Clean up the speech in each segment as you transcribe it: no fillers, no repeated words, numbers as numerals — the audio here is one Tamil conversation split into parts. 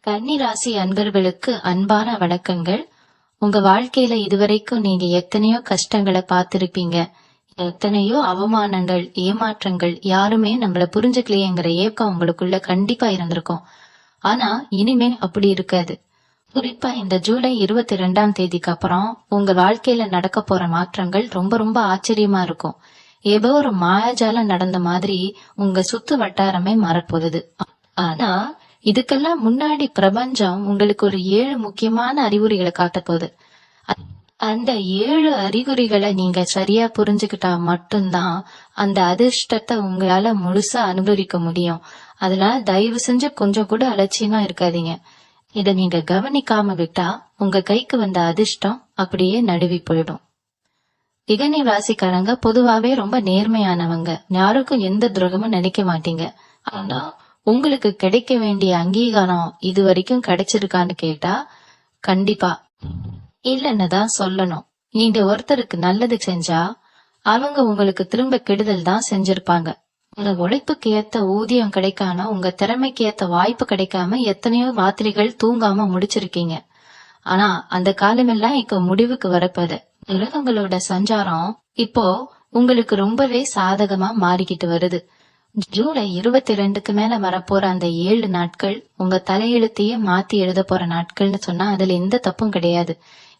கன்னி ராசி அன்பர்களுக்கு அன்பான வணக்கங்கள். உங்க வாழ்க்கையில இதுவரைக்கும் நீங்க எத்தனையோ கஷ்டங்களை பார்த்திருப்பீங்க. எத்தனையோ அவமானங்கள், ஏமாற்றங்கள், யாருமே நம்மள புரிஞ்சுக்கலையேங்கிற ஏக்கம் உங்களுக்குள்ள கண்டிப்பா இருந்திருக்கும். ஆனா இனிமே அப்படி இருக்காது. குறிப்பா இந்த ஜூலை 22ஆம் தேதிக்கு அப்புறம் உங்க வாழ்க்கையில நடக்க போற மாற்றங்கள் ரொம்ப ரொம்ப ஆச்சரியமா இருக்கும். ஏதோ ஒரு மாயாஜாலம் நடந்த மாதிரி உங்க சுத்து வட்டாரமே மாறப்போகுது. ஆனா இதுக்கெல்லாம் முன்னாடி பிரபஞ்சம் உங்களுக்கு ஒரு 7 முக்கியமான அறிகுறிகளை காட்ட போகுது. அந்த 7 அறிகுறிகளை நீங்க சரியா புரிஞ்சுக்கிட்டா மட்டும்தான் அந்த அதிர்ஷ்டத்தை உங்களால முழுசா அனுபவிக்க முடியும். அதனால தயவு செஞ்சு கொஞ்சம் கூட அலட்சியமா இருக்காதீங்க. இத நீங்க கவனிக்காம விட்டா உங்க கைக்கு வந்த அதிர்ஷ்டம் அப்படியே நழுவி போயிடும். திகனி ராசிக்காரங்க பொதுவாவே ரொம்ப நேர்மையானவங்க. யாருக்கும் எந்த துரோகமும் நினைக்க மாட்டீங்க. ஆனா உங்களுக்கு கிடைக்க வேண்டிய அங்கீகாரம் இது வரைக்கும் கிடைச்சிருக்கான்னு கேட்டா கண்டிப்பா இல்லன்னு தான் சொல்லணும். நீங்க ஒருத்தருக்கு நல்லது செஞ்சா அவங்க உங்களுக்கு திரும்ப கெடுதல் தான் செஞ்சிருப்பாங்க. உங்க உழைப்புக்கு ஏத்த ஊதியம் கிடைக்காம, உங்க திறமைக்கு ஏத்த வாய்ப்பு கிடைக்காம எத்தனையோ ராத்திரிகள் தூங்காம முடிச்சிருக்கீங்க. ஆனா அந்த காலமெல்லாம் இப்ப முடிவுக்கு வரப்போது. உலகங்களோட சஞ்சாரம் இப்போ உங்களுக்கு ரொம்பவே சாதகமா மாறிக்கிட்டு வருது. ஜூலை 22க்கு மேல வரப்போற அந்த 7 நாட்கள் உங்க தலையெழுத்தையே மாத்தி எழுத போற நாட்கள்னு சொன்னா அதுல எந்த தப்பும் கிடையாது.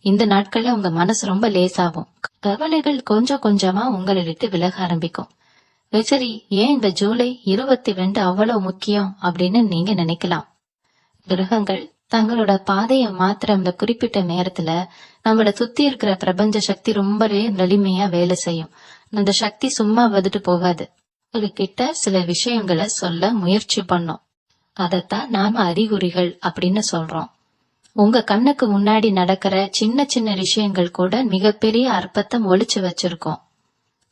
இந்த நாட்கள்ல உங்க மனசு ரொம்ப லேசாகும். கவலைகள் கொஞ்சம் கொஞ்சமா உங்களை விட்டு விலக ஆரம்பிக்கும். சரி, ஏன் இந்த ஜூலை 22 அவ்வளவு முக்கியம் அப்படின்னு நீங்க நினைக்கலாம். கிரகங்கள் தங்களோட பாதையை மாத்திர அந்த குறிப்பிட்ட நேரத்துல நம்மள சுத்தி இருக்கிற பிரபஞ்ச சக்தி ரொம்பவே வலிமையா வேலை செய்யும். அந்த சக்தி சும்மா வந்துட்டு போகாது. உங்ககிட்ட சில விஷயங்களை சொல்ல முயற்சி பண்ணோம். அதத்தான் நாம அறிகுறிகள் அப்படின்னு சொல்றோம். உங்க கண்ணுக்கு முன்னாடி நடக்கிற சின்ன சின்ன விஷயங்கள் கூட மிகப்பெரிய அர்த்தத்தை ஒளிச்சு வச்சிருக்கோம்.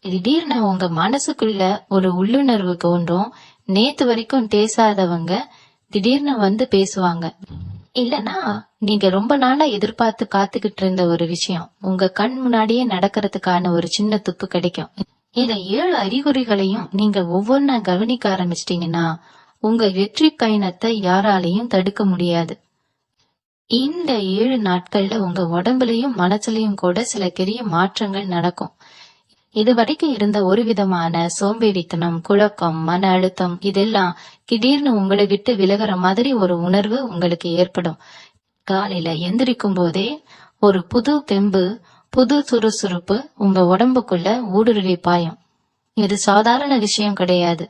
திடீர்னு உங்க மனசுக்குள்ள ஒரு உள்ளுணர்வு தோன்றும். நேத்து வரைக்கும் பேசாதவங்க திடீர்னு வந்து பேசுவாங்க. இல்லனா நீங்க ரொம்ப நாளா எதிர்பார்த்து காத்துக்கிட்டு இருந்த ஒரு விஷயம் உங்க கண் முன்னாடியே நடக்கிறதுக்கான ஒரு சின்ன துப்பு கிடைக்கும். இந்த 7 அறிகுறிகளையும் நீங்க ஒவ்வொன்னா கவனிக்க ஆரம்பிச்சிட்டீங்கன்னா உங்க வெற்றி பயணத்தை யாராலையும் தடுக்க முடியாது. இந்த 7 நாட்கள்ல உங்க உடம்புலயும் மனசுலயும் கூட சில பெரிய மாற்றங்கள் நடக்கும். இது வரைக்கும் இருந்த ஒரு விதமான சோம்பேறித்தனம், குழப்பம், மன அழுத்தம் இதெல்லாம் திடீர்னு உங்களை விட்டு விலகிற மாதிரி ஒரு உணர்வு உங்களுக்கு ஏற்படும். காலையில எந்திரிக்கும் போதே ஒரு புது தெம்பு, புது சுறுசுறுப்பு உங்க உடம்புக்குள்ள ஊடுருவி பாயும். இது சாதாரண விஷயம் கிடையாது.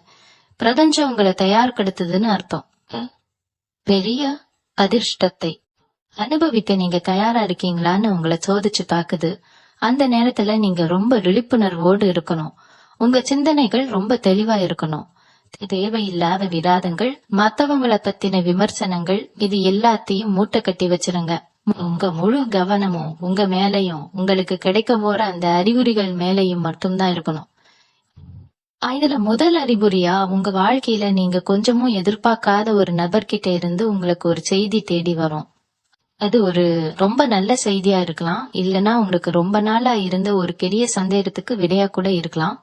பிரபஞ்சம் உங்களை தயார்படுத்துதுன்னு அர்த்தம். பெரிய அதிர்ஷ்டத்தை அனுபவிக்க நீங்க தயாரா இருக்கீங்களான்னு உங்களை சோதிச்சு பாக்குது. அந்த நேரத்துல நீங்க ரொம்ப விழிப்புணர்வோடு இருக்கணும். உங்க சிந்தனைகள் ரொம்ப தெளிவா இருக்கணும். தேவையில்லாத விவாதங்கள், மத்தவங்களை பத்தின விமர்சனங்கள் இது எல்லாத்தையும் மூட்டை கட்டி வச்சிருங்க. உங்க முழு கவனமும் உங்க மேலையும் உங்களுக்கு கிடைக்க போற அந்த அறிகுறிகள் மேலையும் மட்டும்தான் இருக்கணும். இதுல முதல் அறிகுறியா உங்க வாழ்க்கையில நீங்க கொஞ்சமும் எதிர்பார்க்காத ஒரு நபர்கிட்ட இருந்து உங்களுக்கு ஒரு செய்தி தேடி வரும். அது ஒரு ரொம்ப நல்ல செய்தியா இருக்கலாம். இல்லனா உங்களுக்கு ரொம்ப நாளா இருந்த ஒரு பெரிய சந்தேகத்துக்கு விடையா கூட இருக்கலாம்.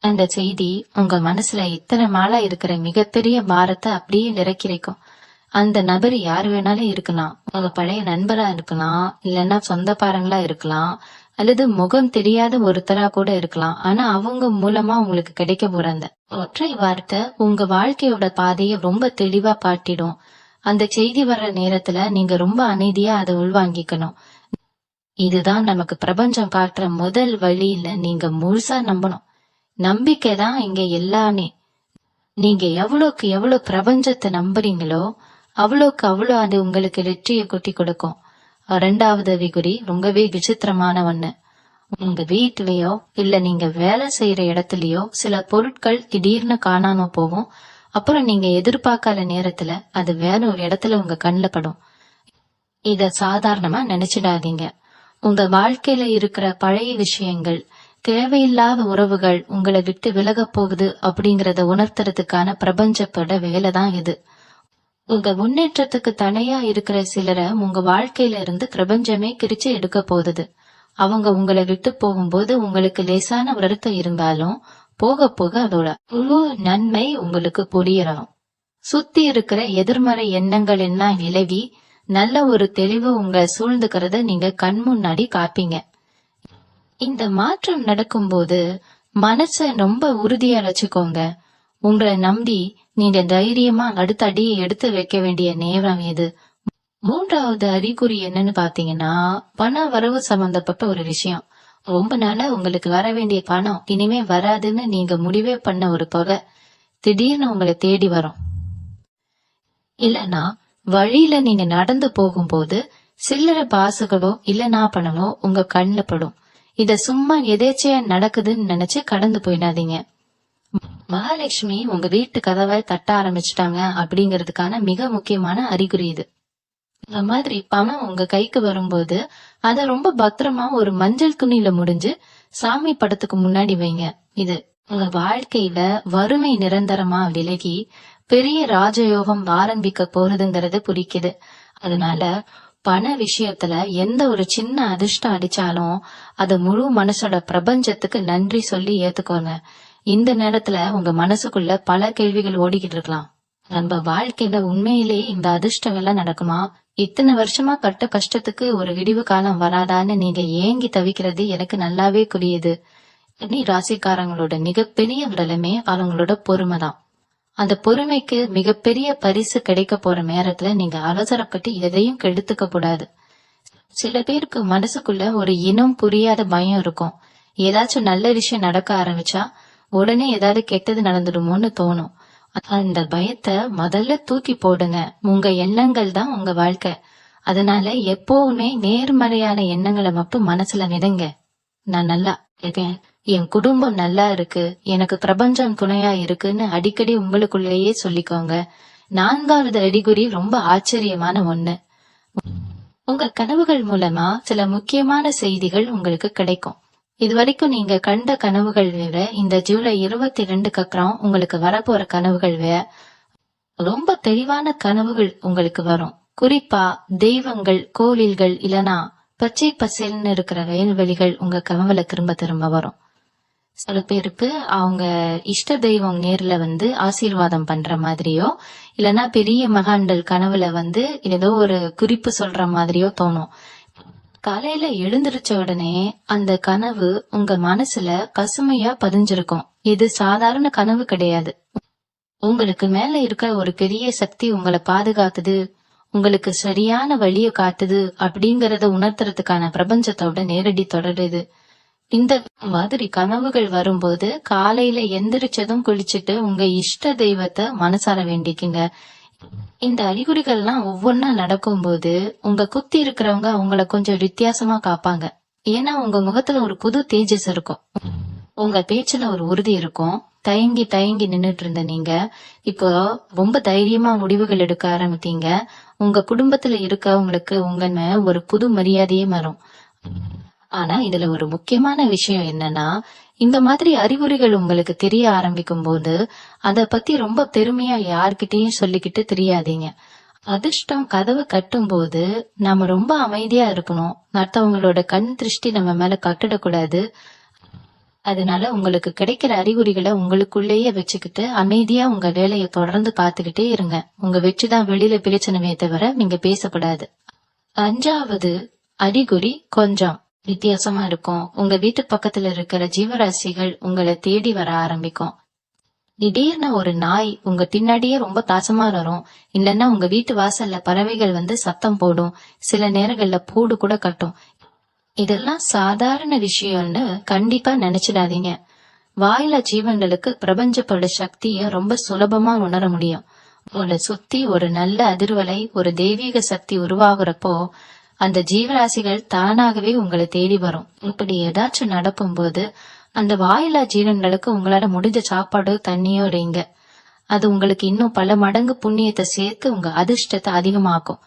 அந்த செய்தி உங்க மனசுல இத்தனை நாளா இருக்கிற மிகப்பெரிய பாரத்தை அப்படியே இறக்கிரைக்கும். அந்த நபர் யாரு வேணாலும் இருக்கலாம். உங்க பழைய நண்பரா இருக்கலாம், இல்லன்னா சொந்தக்காரங்களா இருக்கலாம், அல்லது முகம் தெரியாத ஒருத்தரா கூட இருக்கலாம். ஆனா அவங்க மூலமா உங்களுக்கு கிடைக்க போற அந்த ஒற்றை வார்த்தை உங்க வாழ்க்கையோட பாதையை ரொம்ப தெளிவா காட்டிடும். அந்த செய்தி வர்ற நேரத்துல நீங்க ரொம்ப அமைதியா அதை உள்வாங்கிக்கணும். இதுதான் நமக்கு பிரபஞ்சம் காட்டுற முதல் வழியில நீங்க முழுசா நம்பணும். நம்பிக்கைதான் இங்க எல்லாமே. நீங்க எவ்வளவுக்கு எவ்வளவு பிரபஞ்சத்தை நம்புறீங்களோ அவ்வளவுக்கு அவ்வளவு அது உங்களுக்கு வெற்றியை கொட்டி கொடுக்கும். 2வது அறிகுறி ரொம்பவே விசித்திரமான ஒண்ணு. உங்க வீட்லயோ இல்ல நீங்க வேலை செய்யற இடத்துலயோ சில பொருட்கள் திடீர்னு காணாம போகும். அப்புறம் நீங்க எதிர்பார்க்காத நேரத்துல அது வேற ஒரு இடத்துல உங்க கண்ணுல படும். இத சாதாரணமா நினைச்சிடாதீங்க. உங்க வாழ்க்கையில இருக்கிற பழைய விஷயங்கள், தேவையில்லாத உறவுகள் உங்களை விட்டு விலக போகுது அப்படிங்கறத உணர்த்துறதுக்கான பிரபஞ்சத்தோட வேலைதான் இது. உங்க முன்னேற்றத்துக்கு தடையா இருக்கிற சிலரை உங்க வாழ்க்கையில இருந்து பிரபஞ்சமே கிரிச்சு எடுக்க போகுது. அவங்க உங்களை விட்டு போகும்போது உங்களுக்கு லேசான வருத்தம் இருந்தாலும் போக போக அதோட முழு நன்மை உங்களுக்கு புரியணும். சுத்தி இருக்கிற எதிர்மறை எண்ணங்கள் எல்லாம் விலகி நல்ல ஒரு தெளிவு உங்களை சூழ்ந்துக்கிறத நீங்க கண் முன்னாடி காப்பீங்க. இந்த மாற்றம் நடக்கும்போது மனச ரொம்ப உறுதியா வச்சுக்கோங்க. உங்களை நம்பி நீங்க தைரியமா அடுத்த அடியை எடுத்து வைக்க வேண்டிய நேரம் இது. மூன்றாவது அறிகுறி என்னன்னு பாத்தீங்கன்னா, பண வரவு சம்பந்தப்பட்ட ஒரு விஷயம். ரொம்ப நாளா உங்களுக்கு வர வேண்டிய பணம் இனிமே வராதுன்னு நீங்க முடிவே பண்ண ஒரு தொகை திடீர்னு உங்களை தேடி வரும். இல்லனா வழியில நீங்க நடந்து போகும்போது சில்லறை பாசுகளோ இல்லனா பணமோ உங்க கண்ணுல படும். இத சும்மா எதேச்சையா நடக்குதுன்னு நினைச்சு கடந்து போயிடாதீங்க. மகாலட்சுமி உங்க வீட்டு கதவை தட்ட ஆரம்பிச்சுட்டாங்க அப்படிங்கறதுக்கான மிக முக்கியமான அறிகுறி இது. இந்த மாதிரி பணம் உங்க கைக்கு வரும்போது அத ரொம்ப பத்திரமா ஒரு மஞ்சள் துணியில முடிஞ்சு சாமி படத்துக்கு முன்னாடி வைங்க. இது உங்க வாழ்க்கையில வறுமை நிரந்தரமா விலகி பெரிய ராஜயோகம் ஆரம்பிக்க போறதுங்கிறது குறிக்குது. அதனால பண விஷயத்துல எந்த ஒரு சின்ன அதிர்ஷ்டம் அடிச்சாலும் அத முழு மனசோட பிரபஞ்சத்துக்கு நன்றி சொல்லி ஏத்துக்கோங்க. இந்த நேரத்துல உங்க மனசுக்குள்ள பல கேள்விகள் ஓடிக்கிட்டு இருக்கலாம். நம்ம வாழ்க்கையில உண்மையிலே இந்த அதிர்ஷ்டம் எல்லாம் நடக்குமா? இத்தனை வருஷமா கட்ட கஷ்டத்துக்கு ஒரு விடிவு காலம் வராதான்னு நீங்க ஏங்கி தவிக்கிறது எனக்கு நல்லாவே புரியுது. ராசிக்காரங்களோட மிகப்பெரிய பலமே அவங்களோட பொறுமைதான். அந்த பொறுமைக்கு மிகப்பெரிய பரிசு கிடைக்க போற நேரத்துல நீங்க அவசரப்பட்டு எதையும் கெடுத்துக்க கூடாது. சில பேருக்கு மனசுக்குள்ள ஒரு இனம் புரியாத பயம் இருக்கும். ஏதாச்சும் நல்ல விஷயம் நடக்க ஆரம்பிச்சா உடனே ஏதாவது கெட்டது நடந்துடுமோன்னு தோணும். அந்த பயத்தை முதல்ல தூக்கி போடுங்க. உங்க எண்ணங்கள் தான் உங்க வாழ்க்கை. அதனால எப்பவுமே நேர்மறையான எண்ணங்களை மட்டும் மனசுல விதைங்க. நான் நல்லா இருக்கேன், என் குடும்பம் நல்லா இருக்கு, எனக்கு பிரபஞ்சம் துணையா இருக்குன்னு அடிக்கடி உங்களுக்குள்ளேயே சொல்லிக்கோங்க. 4வது அறிகுறி ரொம்ப ஆச்சரியமான ஒண்ணு. உங்க கனவுகள் மூலமா சில முக்கியமான செய்திகள் உங்களுக்கு கிடைக்கும். இதுவரைக்கும் நீங்க கண்ட கனவுகள் வேற, இந்த ஜூலை 22க்கு அப்புறம் உங்களுக்கு வரப்போற கனவுகள் வேற. ரொம்ப தெளிவான கனவுகள் உங்களுக்கு வரும். குறிப்பா தெய்வங்கள், கோவில்கள் இல்லனா பச்சை பசேல்னு இருக்கிற வயல்வெளிகள் உங்க கனவுல திரும்ப திரும்ப வரும். சில பேருக்கு அவங்க இஷ்ட தெய்வம் நேர்ல வந்து ஆசீர்வாதம் பண்ற மாதிரியோ இல்லனா பெரிய மகான்கள் கனவுல வந்து ஏதோ ஒரு குறிப்பு சொல்ற மாதிரியோ தோணும். காலையில எழுந்திருச்ச உடனே அந்த கனவு உங்க மனசுல பசுமையா பதிஞ்சிருக்கும். இது சாதாரண கனவு கிடையாது. உங்களுக்கு மேல இருக்கிற ஒரு பெரிய சக்தி உங்களை பாதுகாத்துது, உங்களுக்கு சரியான வழிய காட்டுது அப்படிங்கறத உணர்த்துறதுக்கான பிரபஞ்சத்தோட நேரடி தொடருது. இந்த மாதிரி கனவுகள் வரும்போது காலையில எந்திரிச்சதும் குளிச்சுட்டு உங்க இஷ்ட தெய்வத்தை மனசார வேண்டிக்குங்க. இந்த அறிகுறிகள்லாம் ஒவ்வொன்னா நடக்கும்போது உங்க குத்தி இருக்கிறவங்க உங்களை கொஞ்சம் வித்தியாசமா காப்பாங்க. ஏன்னா உங்க முகத்துல ஒரு புது தேஜஸ் இருக்கும், உங்க பேச்சுல ஒரு உறுதி இருக்கும். தயங்கி தயங்கி நின்னுட்டு இருந்த நீங்க இப்போ ரொம்ப தைரியமா முடிவுகள் எடுக்க ஆரம்பித்தீங்க. உங்க குடும்பத்துல இருக்கவங்களுக்கு உங்க மேல ஒரு புது மரியாதையே வரும். ஆனா இதுல ஒரு முக்கியமான விஷயம் என்னன்னா, இந்த மாதிரி அறிகுறிகள் உங்களுக்கு தெரிய ஆரம்பிக்கும் போது அத பத்தி ரொம்ப பெருமையா யார்கிட்டயும் சொல்லிக்கிட்டு தெரியாதீங்க. அதிர்ஷ்டம் கதவு கட்டும் போது நாம ரொம்ப அமைதியா இருக்கணும். மற்றவங்களோட கண் திருஷ்டி நம்ம மேல கட்டிடக்கூடாது. அதனால உங்களுக்கு கிடைக்கிற அறிகுறிகளை உங்களுக்குள்ளேயே வச்சுக்கிட்டு அமைதியா உங்க வேலையை தொடர்ந்து பாத்துக்கிட்டே இருங்க. உங்க வெற்றிதான் வெளியில பிரிச்சனமே தவிர நீங்க பேசக்கூடாது. 5வது அறிகுறி கொஞ்சம் வித்தியாசமா இருக்கும். உங்க வீட்டு பக்கத்துல இருக்கிற ஜீவராசிகள் உங்களை தேடி வர ஆரம்பிக்கும். திடீர்னு ஒரு நாய் உங்க பின்னாடியே ரொம்ப தாசமா வரும். இல்லன்னா உங்க வீட்டு வாசல்ல பறவைகள் வந்து சத்தம் போடும். சில நேரங்கள்ல கூடு கூட கட்டும். இதெல்லாம் சாதாரண விஷயம்னு கண்டிப்பா நினைச்சிடாதீங்க. வாயில ஜீவன்களுக்கு பிரபஞ்சப்பட சக்திய ரொம்ப சுலபமா உணர முடியும். உங்களை சுத்தி ஒரு நல்ல அதிர்வலை, ஒரு தெய்வீக சக்தி உருவாகிறப்போ அந்த ஜீவராசிகள் தானாகவே உங்களை தேடி வரும். இப்படி ஏதாச்சும் நடக்கும் போது அந்த வாயிலா ஜீவன்களுக்கு உங்களால முடிஞ்ச சாப்பாடு தண்ணியோ இடைங்க. அது உங்களுக்கு இன்னும் பல மடங்கு புண்ணியத்தை சேர்த்து உங்க அதிர்ஷ்டத்தை அதிகமாக்கும்.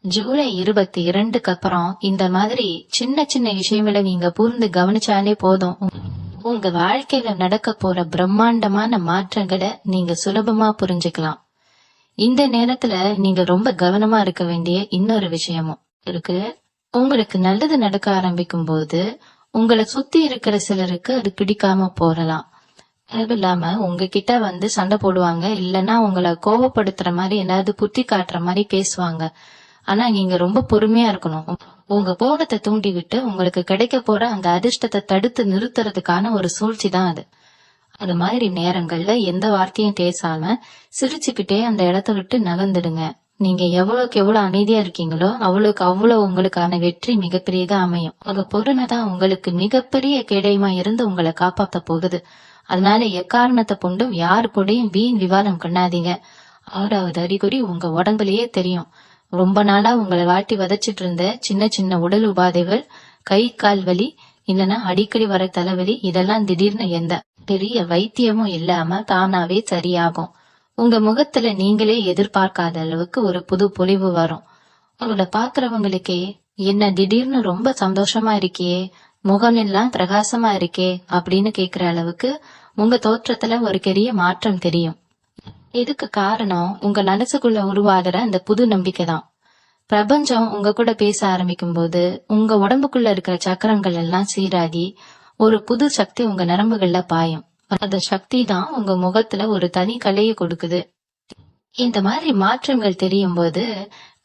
ஜூலை 22க்கு அப்புறம் இந்த மாதிரி சின்ன சின்ன விஷயங்களை நீங்க கூர்ந்து கவனிச்சாலே போதும். உங்க வாழ்க்கையில நடக்க போற பிரம்மாண்டமான மாற்றங்களை நீங்க சுலபமா புரிஞ்சுக்கலாம். இந்த நேரத்துல நீங்க ரொம்ப கவனமா இருக்க வேண்டிய இன்னொரு விஷயமும் இருக்கு. உங்களுக்கு நல்லது நடக்க ஆரம்பிக்கும் போது உங்களை சுத்தி இருக்கிற சிலருக்கு அது பிடிக்காம போறலாம். தேவையில்லாம உங்ககிட்ட வந்து சண்டை போடுவாங்க, இல்லைன்னா உங்களை கோபப்படுத்துற மாதிரி ஏதாவது புத்தி காட்டுற மாதிரி பேசுவாங்க. ஆனா நீங்க ரொம்ப பொறுமையா இருக்கணும். உங்க கோபத்தை தூண்டி விட்டு உங்களுக்கு கிடைக்க போற அந்த அதிர்ஷ்டத்தை தடுத்து நிறுத்துறதுக்கான ஒரு சூழ்ச்சி தான் அது. அது மாதிரி நேரங்கள்ல எந்த வார்த்தையும் பேசாம சிரிச்சுக்கிட்டே அந்த இடத்த விட்டு நகர்ந்துடுங்க. நீங்க எவ்வளவுக்கு எவ்வளவு அமைதியா இருக்கீங்களோ அவ்வளவுக்கு அவ்வளவு உங்களுக்கான வெற்றி மிகப்பெரியதா அமையும். உங்க பொறுமை தான் உங்களுக்கு மிகப்பெரிய கேடயமா இருந்து உங்களை காப்பாத்த போகுது. அதனால எக்காரணத்தை கொண்டும் யாரு கூடயும் வீண் விவாதம் பண்ணாதீங்க. 6வது அறிகுறி உங்க உடம்புலயே தெரியும். ரொம்ப நாளா உங்களை வாட்டி வதச்சிட்டு இருந்த சின்ன சின்ன உடல் உபாதைகள், கை கால் வலி, இல்லைன்னா அடிக்கடி வர தலைவலி, இதெல்லாம் திடீர்னு எந்த பெரிய வைத்தியமும் இல்லாம தானாவே சரியாகும். உங்க முகத்துல நீங்களே எதிர்பார்க்காத அளவுக்கு ஒரு புது பொலிவு வரும். உங்களை பாக்குறவங்களுக்கே என்ன திடீர்னு ரொம்ப சந்தோஷமா இருக்கியே, முகம் எல்லாம் பிரகாசமா இருக்கே அப்படின்னு கேக்குற அளவுக்கு உங்க தோற்றத்துல ஒரு பெரிய மாற்றம் தெரியும். இதுக்கு காரணம் உங்க மனசுக்குள்ள உருவாகிற அந்த புது நம்பிக்கை தான். பிரபஞ்சம் உங்க கூட பேச ஆரம்பிக்கும் போது உங்க உடம்புக்குள்ள இருக்கிற சக்கரங்கள் எல்லாம் சீராகி ஒரு புது சக்தி உங்க நரம்புகள்ல பாயும். அந்த சக்தி தான் உங்க முகத்துல ஒரு தனி கலையை கொடுக்குது. இந்த மாதிரி மாற்றங்கள் தெரியும் போது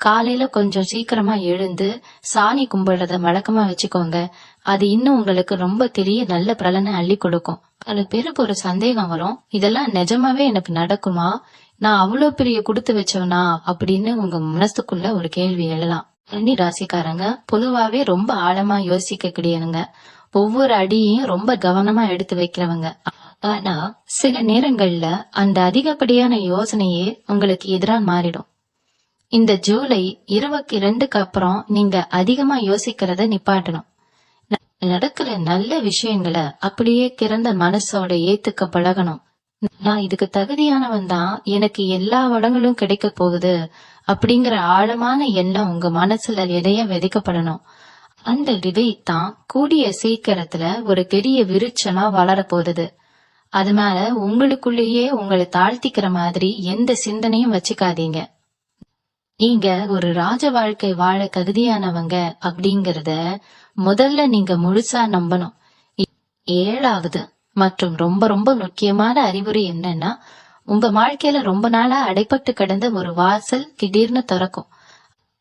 காலையில கொஞ்சம் சீக்கிரமா எழுந்து சாணி கும்பிடுறத வழக்கமா வச்சுக்கோங்க. அது இன்னும் உங்களுக்கு ரொம்ப பெரிய நல்ல பலனை அள்ளி கொடுக்கும். பல பேருக்கு ஒரு சந்தேகம் வரும், இதெல்லாம் நிஜமாவே எனக்கு நடக்குமா, நான் அவ்வளவு பெரிய கொடுத்து வச்சவனா அப்படின்னு உங்க மனசுக்குள்ள ஒரு கேள்வி எழலாம். கன்னி ராசிக்காரங்க பொதுவாவே ரொம்ப ஆழமா யோசிக்க கூடியவங்க, ஒவ்வொரு அடியையும் ரொம்ப கவனமா எடுத்து வைக்கிறவங்க. ஆனா சில நேரங்கள்ல அந்த அதிகப்படியான யோசனையே உங்களுக்கு எதிரா மாறிடும். இந்த ஜூலை 22க்கு அப்புறம் நீங்க அதிகமா யோசிக்கிறத நிப்பாட்டணும். நடக்கிற நல்ல விஷயங்களை அப்படியே கிறந்த மனசோட ஏத்துக்க பழகணும். நான் இதுக்கு தகுதியானவன் தான், எனக்கு எல்லா வளங்களும் கிடைக்க போகுது அப்படிங்கிற ஆழமான எண்ணம் உங்க மனசுல எதைய விதைக்கப்படணும். அந்த விதைத்தான் கூடிய சீக்கிரத்துல ஒரு பெரிய விருட்சமா வளர போகுது. அதனால உங்களுக்குள்ளேயே உங்களை தாழ்த்திக்கிற மாதிரி எந்த சிந்தனையும் வச்சுக்காதீங்க. நீங்க ஒரு ராஜ வாழ்க்கை வாழ தகுதியானவங்க அப்படிங்கறத முதல்ல நீங்க முழுசா நம்பணும். 7வது மற்றும் ரொம்ப ரொம்ப முக்கியமான அறிகுறி என்னன்னா, உங்க வாழ்க்கையில ரொம்ப நாளா அடைப்பட்டு கிடந்த ஒரு வாசல் திடீர்னு திறக்கும்.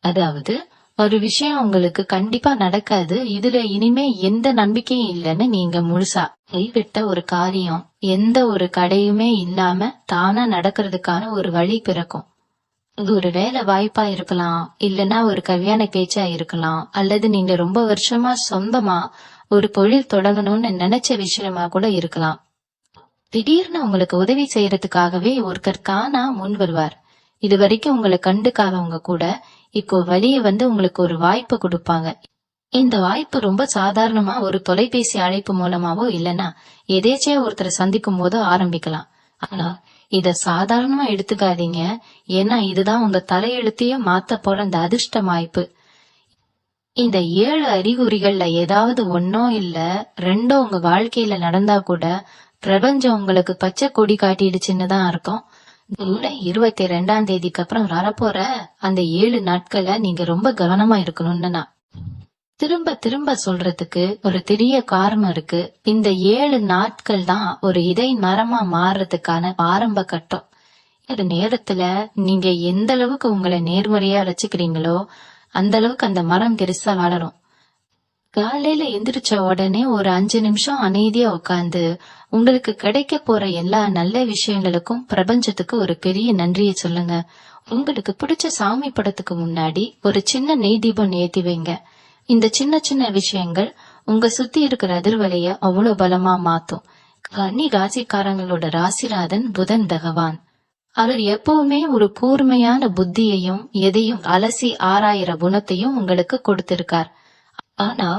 அதாவது ஒரு விஷயம் உங்களுக்கு கண்டிப்பா நடக்காது, இதுல இனிமே எந்த நம்பிக்கையும் இல்லைன்னு நீங்க முழுசா கைவிட்ட ஒரு காரியம் எந்த ஒரு கடையுமே இல்லாம தானா நடக்கிறதுக்கான ஒரு வழி பிறக்கும். இது ஒரு வேலை வாய்ப்பா இருக்கலாம், இல்லைன்னா ஒரு கல்யாண பேச்சா இருக்கலாம், அல்லது நீங்க ரொம்ப வருஷமா சொந்தமா ஒரு தொழில் தொடங்கணும்னு நினைச்ச விஷயமா கூட இருக்கலாம். திடீர்னு உங்களுக்கு உதவி செய்யறதுக்காகவே ஒருத்தர் காணா முன் வருவார். இது வரைக்கும் உங்களை கண்டுக்காதவங்க கூட இப்போ வழிய வந்து உங்களுக்கு ஒரு வாய்ப்பு கொடுப்பாங்க. இந்த வாய்ப்பு ரொம்ப சாதாரணமா ஒரு தொலைபேசி அழைப்பு மூலமாவோ இல்லைன்னா எதேச்சையா ஒருத்தரை சந்திக்கும் போதோ ஆரம்பிக்கலாம். ஆனா இத சாதாரணமா எடுத்துக்காதீங்க. ஏன்னா இதுதான் உங்க தலையெழுத்தையே மாத்த போற அந்த அதிர்ஷ்ட வாய்ப்பு. இந்த 7 அறிகுறிகள்ல ஏதாவது ஒன்னோ இல்ல 2 உங்க வாழ்க்கையில நடந்தா கூட பிரபஞ்சம் உங்களுக்கு பச்சை கொடி காட்டிடுச்சுன்னு தான் அர்த்தம். ஜூலை 22ஆம் தேதிக்கு அப்புறம் வரப்போற அந்த 7 நாட்கள்ல நீங்க ரொம்ப கவனமா இருக்கணும்னு நான் திரும்ப திரும்ப சொல்றதுக்கு ஒரு பெரிய காரணம் இருக்கு. இந்த 7 நாட்கள் தான் ஒரு இதை மரமா மாறுறதுக்கான ஆரம்ப கட்டம். இந்த நேரத்துல நீங்க எந்த அளவுக்கு உங்களை நேர்மறையா வச்சுக்கிறீங்களோ அந்த அளவுக்கு அந்த மரம் பெருசா வளரும். காலையில எந்திரிச்ச உடனே ஒரு 5 நிமிஷம் அமைதியா உட்கார்ந்து உங்களுக்கு கிடைக்க போற எல்லா நல்ல விஷயங்களுக்கும் பிரபஞ்சத்துக்கு ஒரு பெரிய நன்றியை சொல்லுங்க. உங்களுக்கு பிடிச்ச சாமி படத்துக்கு முன்னாடி ஒரு சின்ன நெய் தீபம் ஏத்தி வைங்க. இந்த சின்ன சின்ன விஷயங்கள் உங்க சுத்தி இருக்கிற அதிர்வலைய அவ்வளவு பலமா மாத்தும். கன்னி ராசிக்காரங்களோட ராசிநாதன் புதன் பகவான். அவர் எப்பவுமே ஒரு கூர்மையான புத்தியையும் எதையும் அலசி ஆராயிற குணத்தையும் உங்களுக்கு கொடுத்திருக்கார். ஆனா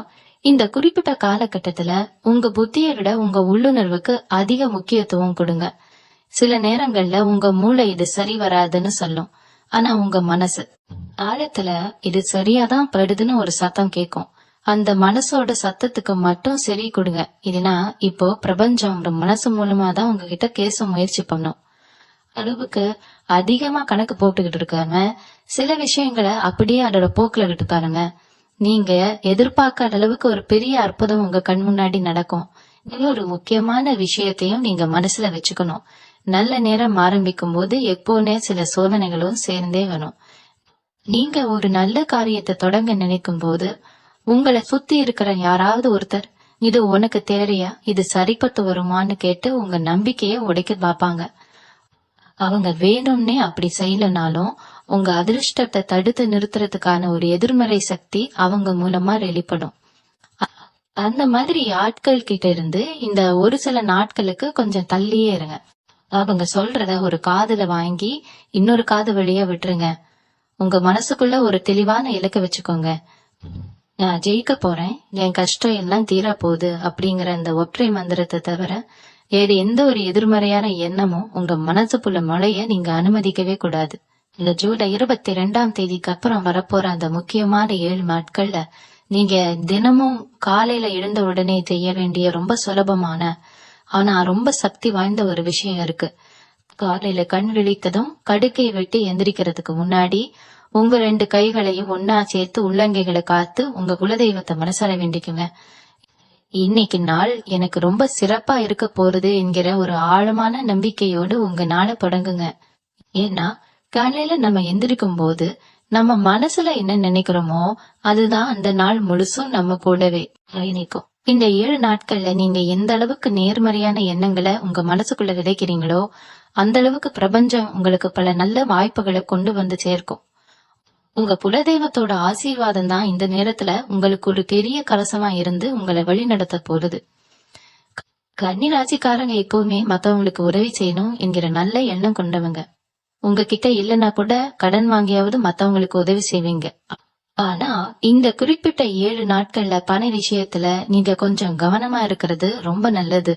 இந்த குறிப்பிட்ட காலகட்டத்துல உங்க புத்தியை விட உங்க உள்ளுணர்வுக்கு அதிக முக்கியத்துவம் கொடுங்க. சில நேரங்கள்ல உங்க மூளை இது சரி வராதுன்னு சொல்லும், ஆனா உங்க மனசு ஆழத்துல இது சரியாதான் படுதுன்னு ஒரு சத்தம் கேட்கும். அந்த மனசோட சத்தத்துக்கு மட்டும் சரி கொடுங்க. இதுனா இப்போ பிரபஞ்சம் மனசு மூலமா தான் உங்ககிட்ட பேச முயற்சி பண்ணும். அளவுக்கு அதிகமா கணக்கு போட்டுக்கிட்டு இருக்காங்க. சில விஷயங்களை அப்படியே அதோட போக்குல விட்டு பாருங்க. நீங்க எதிர்பார்க்காத அளவுக்கு ஒரு பெரிய அற்புதம் உங்க கண் முன்னாடி நடக்கும். இன்னொரு முக்கியமான விஷயத்தையும் நீங்க மனசுல வச்சுக்கணும். நல்ல நேரம் ஆரம்பிக்கும் போது எப்பவுமே சில சோதனைகளும் சேர்ந்தே வரும். நீங்க ஒரு நல்ல காரியத்தை தொடங்க நினைக்கும் போது உங்களை சுத்தி இருக்கிற யாராவது ஒருத்தர் இது உனக்கு தேவையா, இது சரிப்பட்டு வருமான்னு கேட்டு உங்க நம்பிக்கைய உடைக்க பார்ப்பாங்க. அவங்க வேணும்னே அப்படி செய்யலனாலும் உங்க அதிர்ஷ்டத்தை தடுத்து நிறுத்துறதுக்கான ஒரு எதிர்மறை சக்தி அவங்க மூலமா வெளிப்படும். அந்த மாதிரி ஆட்கள் கிட்ட இருந்து இந்த ஒரு சில நாட்களுக்கு கொஞ்சம் தள்ளியே இருங்க. அவங்க சொல்றத ஒரு காதுல வாங்கி இன்னொரு காது வழியா விட்டுருங்க. உங்க மனசுக்குள்ள ஒரு தெளிவான இலக்க வச்சுக்கோங்க. நான் ஜெயிக்க போறேன், என் கஷ்டம் எல்லாம் தீரா போகுது அப்படிங்கிற அந்த ஒற்றை மந்திரத்தை தவிர வேறு எந்த ஒரு எதிர்மறையான எண்ணமும் உங்க மனசுக்குள்ள மழைய நீங்க அனுமதிக்கவே கூடாது. இந்த ஜூலை 22ஆம் தேதிக்கு அப்புறம் வரப்போற அந்த முக்கியமான 7 நாட்கள்ல நீங்க தினமும் காலையில எழுந்த உடனே செய்ய வேண்டிய ரொம்ப சுலபமான ஆனா ரொம்ப சக்தி வாய்ந்த ஒரு விஷயம் இருக்கு. காலையில கண் விழித்ததும் கடுக்கை வெட்டி எந்திரிக்கிறதுக்கு முன்னாடி உங்க 2 கைகளையும் ஒன்னா சேர்த்து உள்ளங்கைகளை காத்து உங்க குலதெய்வத்தை மனசார வேண்டிக்குங்க. இன்னைக்கு நாள் எனக்கு ரொம்ப சிறப்பா இருக்க போறது என்கிற ஒரு ஆழமான நம்பிக்கையோடு உங்க நாளை தொடங்குங்க. ஏன்னா காலையில நம்ம எந்திரிக்கும் போது நம்ம மனசுல என்ன நினைக்கிறோமோ அதுதான் அந்த நாள் முழுசும் நம்ம கூடவே பயணிக்கும். இந்த 7 நாட்கள்ல நீங்க எந்த அளவுக்கு நேர்மறையான எண்ணங்களை உங்க மனசுக்குள்ள விதைக்கிறீங்களோ அந்த அளவுக்கு பிரபஞ்சம் உங்களுக்கு பல நல்ல வாய்ப்புகளை கொண்டு வந்து சேர்க்கும். உங்க குலதெய்வத்தோட ஆசீர்வாதம் தான் இந்த நேரத்துல உங்களுக்கு ஒரு பெரிய கலசமா இருந்து உங்களை வழி நடத்த போறது. கன்னி ராசிக்காரங்க எப்பவுமே மத்தவங்களுக்கு உதவி செய்யணும் என்கிற நல்ல எண்ணம் கொண்டவங்க. உங்ககிட்ட இல்லைன்னா கூட கடன் வாங்கியாவது மத்தவங்களுக்கு உதவி செய்வீங்க. ஆனா இந்த குறிப்பிட்ட 7 நாட்கள்ல பண விஷயத்துல நீங்க கொஞ்சம் கவனமா இருக்கிறது ரொம்ப நல்லது.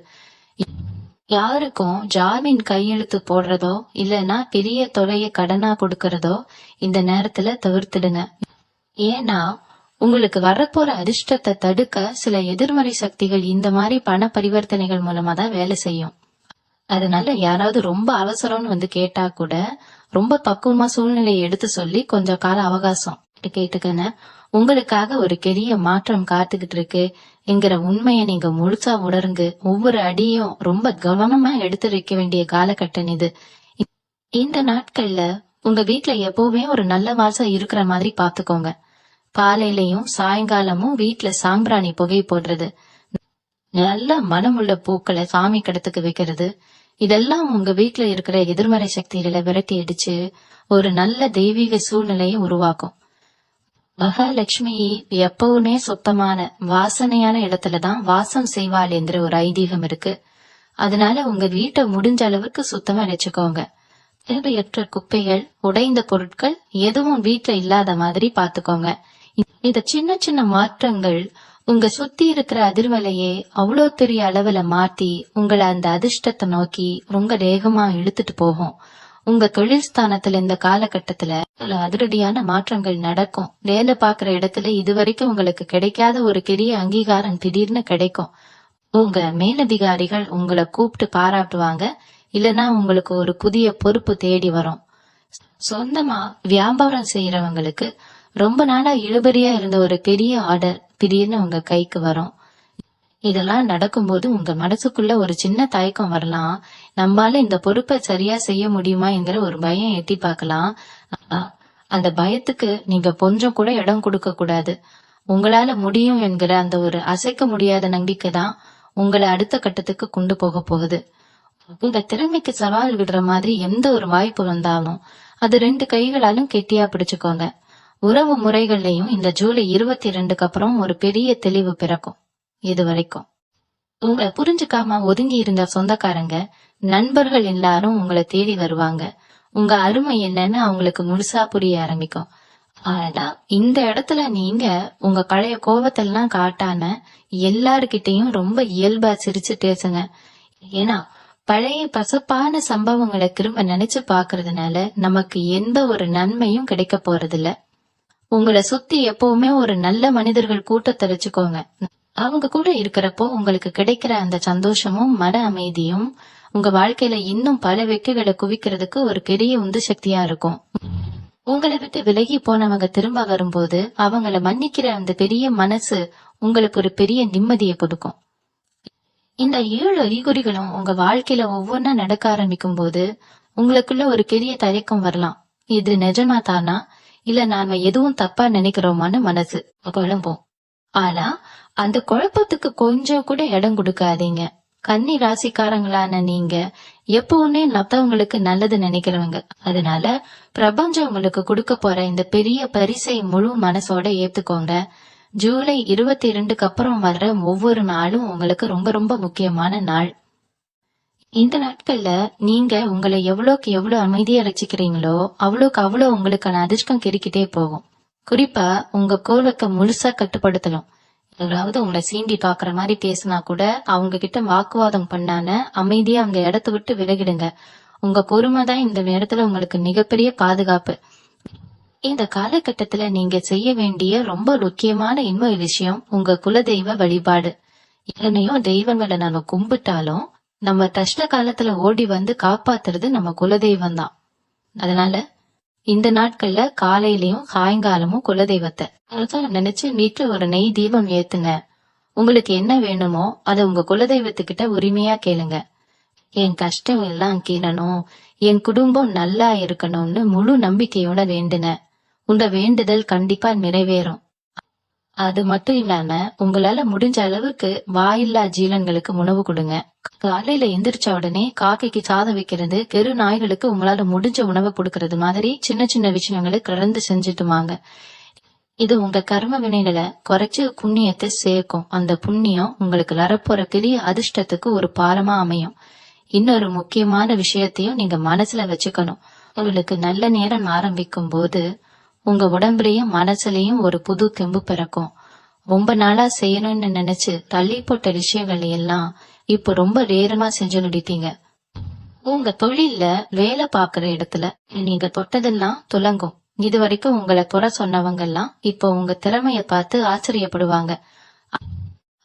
யாருக்கும் ஜாமீன் கையெழுத்து போடுறதோ இல்லைன்னா பெரிய தொகையை கடனா கொடுக்கறதோ இந்த நேரத்துல தவிர்த்துடுங்க. ஏன்னா உங்களுக்கு வரப்போற அதிர்ஷ்டத்தை தடுக்க சில எதிர்மறை சக்திகள் இந்த மாதிரி பண பரிவர்த்தனைகள் மூலமா தான் வேலை செய்யும். அதனால யாராவது ரொம்ப அவசரம்னு வந்து கேட்டா கூட ரொம்ப பக்குவமா சூழ்நிலையை எடுத்து சொல்லி கொஞ்சம் கால அவகாசம் கேட்டுக்கங்க. உங்களுக்காக ஒரு பெரிய மாற்றம் காத்துக்கிட்டு இருக்கு என்கிற உண்மையை நீங்க முழுசா உணர்ந்து ஒவ்வொரு அடியும் ரொம்ப கவனமா எடுத்து வைக்க வேண்டிய காலகட்டம் இது. இந்த நாட்கள்ல உங்க வீட்டுல எப்பவுமே ஒரு நல்ல வாசம் இருக்கிற மாதிரி பாத்துக்கோங்க. காலையிலயும் சாயங்காலமும் வீட்டுல சாம்பிராணி புகை போடுறது, நல்ல மனமுள்ள பூக்களை சாமி கடத்துக்கு வைக்கிறது, இதெல்லாம் உங்க வீட்டுல இருக்கிற எதிர்மறை சக்திகளை விரட்டி அடிச்சு ஒரு நல்ல தெய்வீக சூழ்நிலையை உருவாக்கும். மகாலட்சுமி எப்பவுமே சுத்தமான வாசனையான இடத்துலதான் வாசம் செய்வாள் என்ற ஒரு ஐதீகம் இருக்கு. அதனால உங்க வீட்டை முடிஞ்ச அளவுக்கு சுத்தமா வச்சுக்கோங்க. தேவையற்ற குப்பைகள், உடைந்த பொருட்கள் எதுவும் வீட்டுல இல்லாத மாதிரி பாத்துக்கோங்க. இந்த சின்ன சின்ன மாற்றங்கள் உங்க சுத்தி இருக்கிற அதிர்வலையே அவ்வளோ பெரிய அளவுல மாத்தி உங்களை அந்த அதிர்ஷ்டத்தை நோக்கி ரொம்ப வேகமா இழுத்துட்டு போகும். உங்க தொழில் ஸ்தானத்துல இந்த காலகட்டத்துல அதிரடியான மாற்றங்கள் நடக்கும். வேலை பாக்குற இடத்துல இதுவரைக்கும் உங்களுக்கு கிடைக்காத ஒரு பெரிய அங்கீகாரம் திடீர்னு கிடைக்கும். உங்க மேலதிகாரிகள் உங்களை கூப்பிட்டு பாராட்டுவாங்க, இல்லைன்னா உங்களுக்கு ஒரு புதிய பொறுப்பு தேடி வரும். சொந்தமா வியாபாரம் செய்யறவங்களுக்கு ரொம்ப நாளா இழுபறியா இருந்த ஒரு பெரிய ஆர்டர் திடீர்னு உங்க கைக்கு வரும். இதெல்லாம் நடக்கும்போது உங்க மனசுக்குள்ள ஒரு சின்ன தயக்கம் வரலாம். நம்மால இந்த பொறுப்பை சரியா செய்ய முடியுமா என்கிற ஒரு பயம் எட்டி பார்க்கலாம். அந்த பயத்துக்கு நீங்க கொஞ்சம் கூட இடம் கொடுக்க கூடாது. உங்களால முடியும் என்கிற அந்த ஒரு அசைக்க முடியாத நம்பிக்கை தான் உங்களை அடுத்த கட்டத்துக்கு கொண்டு போக போகுது. உங்க திறமைக்கு சவால் விடுற மாதிரி எந்த ஒரு வாய்ப்பு வந்தாலும் அது 2 கைகளாலும் கெட்டியா பிடிச்சுக்கோங்க. உறவு முறைகள்லயும் இந்த ஜூலை 22க்கு அப்புறம் ஒரு பெரிய தெளிவு பிறக்கும். இது வரைக்கும் உங்களை புரிஞ்சுக்காம ஒதுங்கி இருந்த சொந்தக்காரங்க, நண்பர்கள் எல்லாரும் உங்களை தேடி வருவாங்க. உங்க அருமை என்னன்னு அவங்களுக்கு முழுசா புரிய ஆரம்பிக்கும். ஆனா இந்த இடத்துல நீங்க உங்க பழைய கோபத்தெல்லாம் காட்டாம எல்லாருக்கிட்டையும் ரொம்ப இயல்பா சிரிச்சு பேசுங்க. ஏன்னா பழைய பசப்பான சம்பவங்களை திரும்ப நினைச்சு பாக்குறதுனால நமக்கு எந்த ஒரு நன்மையும் கிடைக்க போறதில்ல. உங்களை சுத்தி எப்பவுமே ஒரு நல்ல மனிதர்கள் கூட்டத்தை வச்சுக்கோங்க. அவங்க கூட இருக்கிறப்போ உங்களுக்கு கிடைக்கிற அந்த சந்தோஷமும் மன அமைதியும் உங்க வாழ்க்கையில இன்னும் பல வெற்றிகளை குவிக்கிறதுக்கு ஒரு பெரிய உந்து சக்தியா இருக்கும். உங்களை விட்டு விலகி போனவங்க திரும்ப வரும்போது அவங்கள மன்னிக்கிற அந்த பெரிய மனசு உங்களுக்கு ஒரு பெரிய நிம்மதியை கொடுக்கும். இந்த 7 அறிகுறிகளும் உங்க வாழ்க்கையில ஒவ்வொன்னா நடக்க ஆரம்பிக்கும் போது உங்களுக்குள்ள ஒரு பெரிய தயக்கம் வரலாம். இது நிஜமா தானா, இல்ல நாம எதுவும் தப்பா நினைக்கிறோமான்னு மனசு குழம்பும். ஆனா அந்த குழப்பத்துக்கு கொஞ்சம் கூட இடம் கொடுக்காதீங்க. கன்னி ராசிக்காரங்களான நீங்க எப்பவுமே மத்தவங்களுக்கு நல்லது நினைக்கிறவங்க. அதனால பிரபஞ்சம் உங்களுக்கு கொடுக்க போற இந்த பெரிய பரிசை முழு மனசோட ஏத்துக்கோங்க. ஜூலை 22க்கு அப்புறம் வர்ற ஒவ்வொரு நாளும் உங்களுக்கு ரொம்ப ரொம்ப முக்கியமான நாள். இந்த நாட்கள்ல நீங்க உங்களை எவ்வளவுக்கு எவ்வளவு அமைதியா ரசிக்கிறீங்களோ அவ்வளவுக்கு அவ்வளவு உங்களுக்கான அதிர்ஷ்டம் கிரிக்கிட்டே போகும். குறிப்பா உங்க கோவத்தை முழுசா கட்டுப்படுத்தணும். யாராவது உங்களை சீண்டி பாக்குற மாதிரி பேசினா கூட அவங்க கிட்ட வாக்குவாதம் பண்ணாம அமைதியா அந்த இடத்த விட்டு விலகிடுங்க. உங்க பொறுமை தான் இந்த நேரத்துல உங்களுக்கு மிகப்பெரிய பாதுகாப்பு. இந்த காலகட்டத்துல நீங்க செய்ய வேண்டிய ரொம்ப முக்கியமான இன்னொரு விஷயம் உங்க குலதெய்வ வழிபாடு. எத்தனையோ தெய்வங்களை நம்ம கும்பிட்டாலும் நம்ம கஷ்ட காலத்துல ஓடி வந்து காப்பாத்துறது நம்ம குலதெய்வம் தான். அதனால இந்த நாட்கள்ல காலையிலயும் சாயங்காலமும் குலதெய்வத்தை நினைச்சு வீட்டுல ஒரு நெய் தீபம் ஏத்துங்க. உங்களுக்கு என்ன வேணுமோ அதை உங்க குலதெய்வத்துக்கிட்ட உரிமையா கேளுங்க. என் கஷ்டம் எல்லாம் கீழணும், என் குடும்பம் நல்லா இருக்கணும்னு முழு நம்பிக்கையோட வேண்டுன. உங்க வேண்டுதல் கண்டிப்பா நிறைவேறும். அது மட்டும் இல்லாம உங்களால முடிஞ்ச அளவுக்கு வாயில்லா ஜீவன்களுக்கு உணவு கொடுங்க. காலையில எந்திரிச்ச உடனே காக்கைக்கு சாதம் வைக்கிறது, தெரு நாய்களுக்கு உங்களால முடிஞ்ச உணவு கொடுக்கறது மாதிரி சின்ன சின்ன விஷயங்களை கடந்து செஞ்சுட்டு வாங்க. இது உங்க கர்ம வினைகளை குறைச்சு புண்ணியத்தை சேர்க்கும். அந்த புண்ணியம் உங்களுக்கு வரப்போற பெரிய அதிர்ஷ்டத்துக்கு ஒரு பாலமா அமையும். இன்னொரு முக்கியமான விஷயத்தையும் நீங்க மனசுல வச்சுக்கணும். உங்களுக்கு நல்ல நேரம் ஆரம்பிக்கும் போது உங்க உடம்புலயும் மனசுலயும் ஒரு புது தெம்பு பிறக்கும். ரொம்ப நாளா செய்யணும்னு நினைச்சு தள்ளி போட்ட விஷயங்கள் எல்லாம் இப்ப ரொம்ப வேகமா செஞ்சு முடிப்பீங்க. உங்க தொழில்ல வேலை பாக்குற இடத்துல நீங்க தொட்டதெல்லாம் துலங்கும். இது வரைக்கும் உங்களை குறை சொன்னவங்க எல்லாம் இப்போ உங்க திறமைய பார்த்து ஆச்சரியப்படுவாங்க.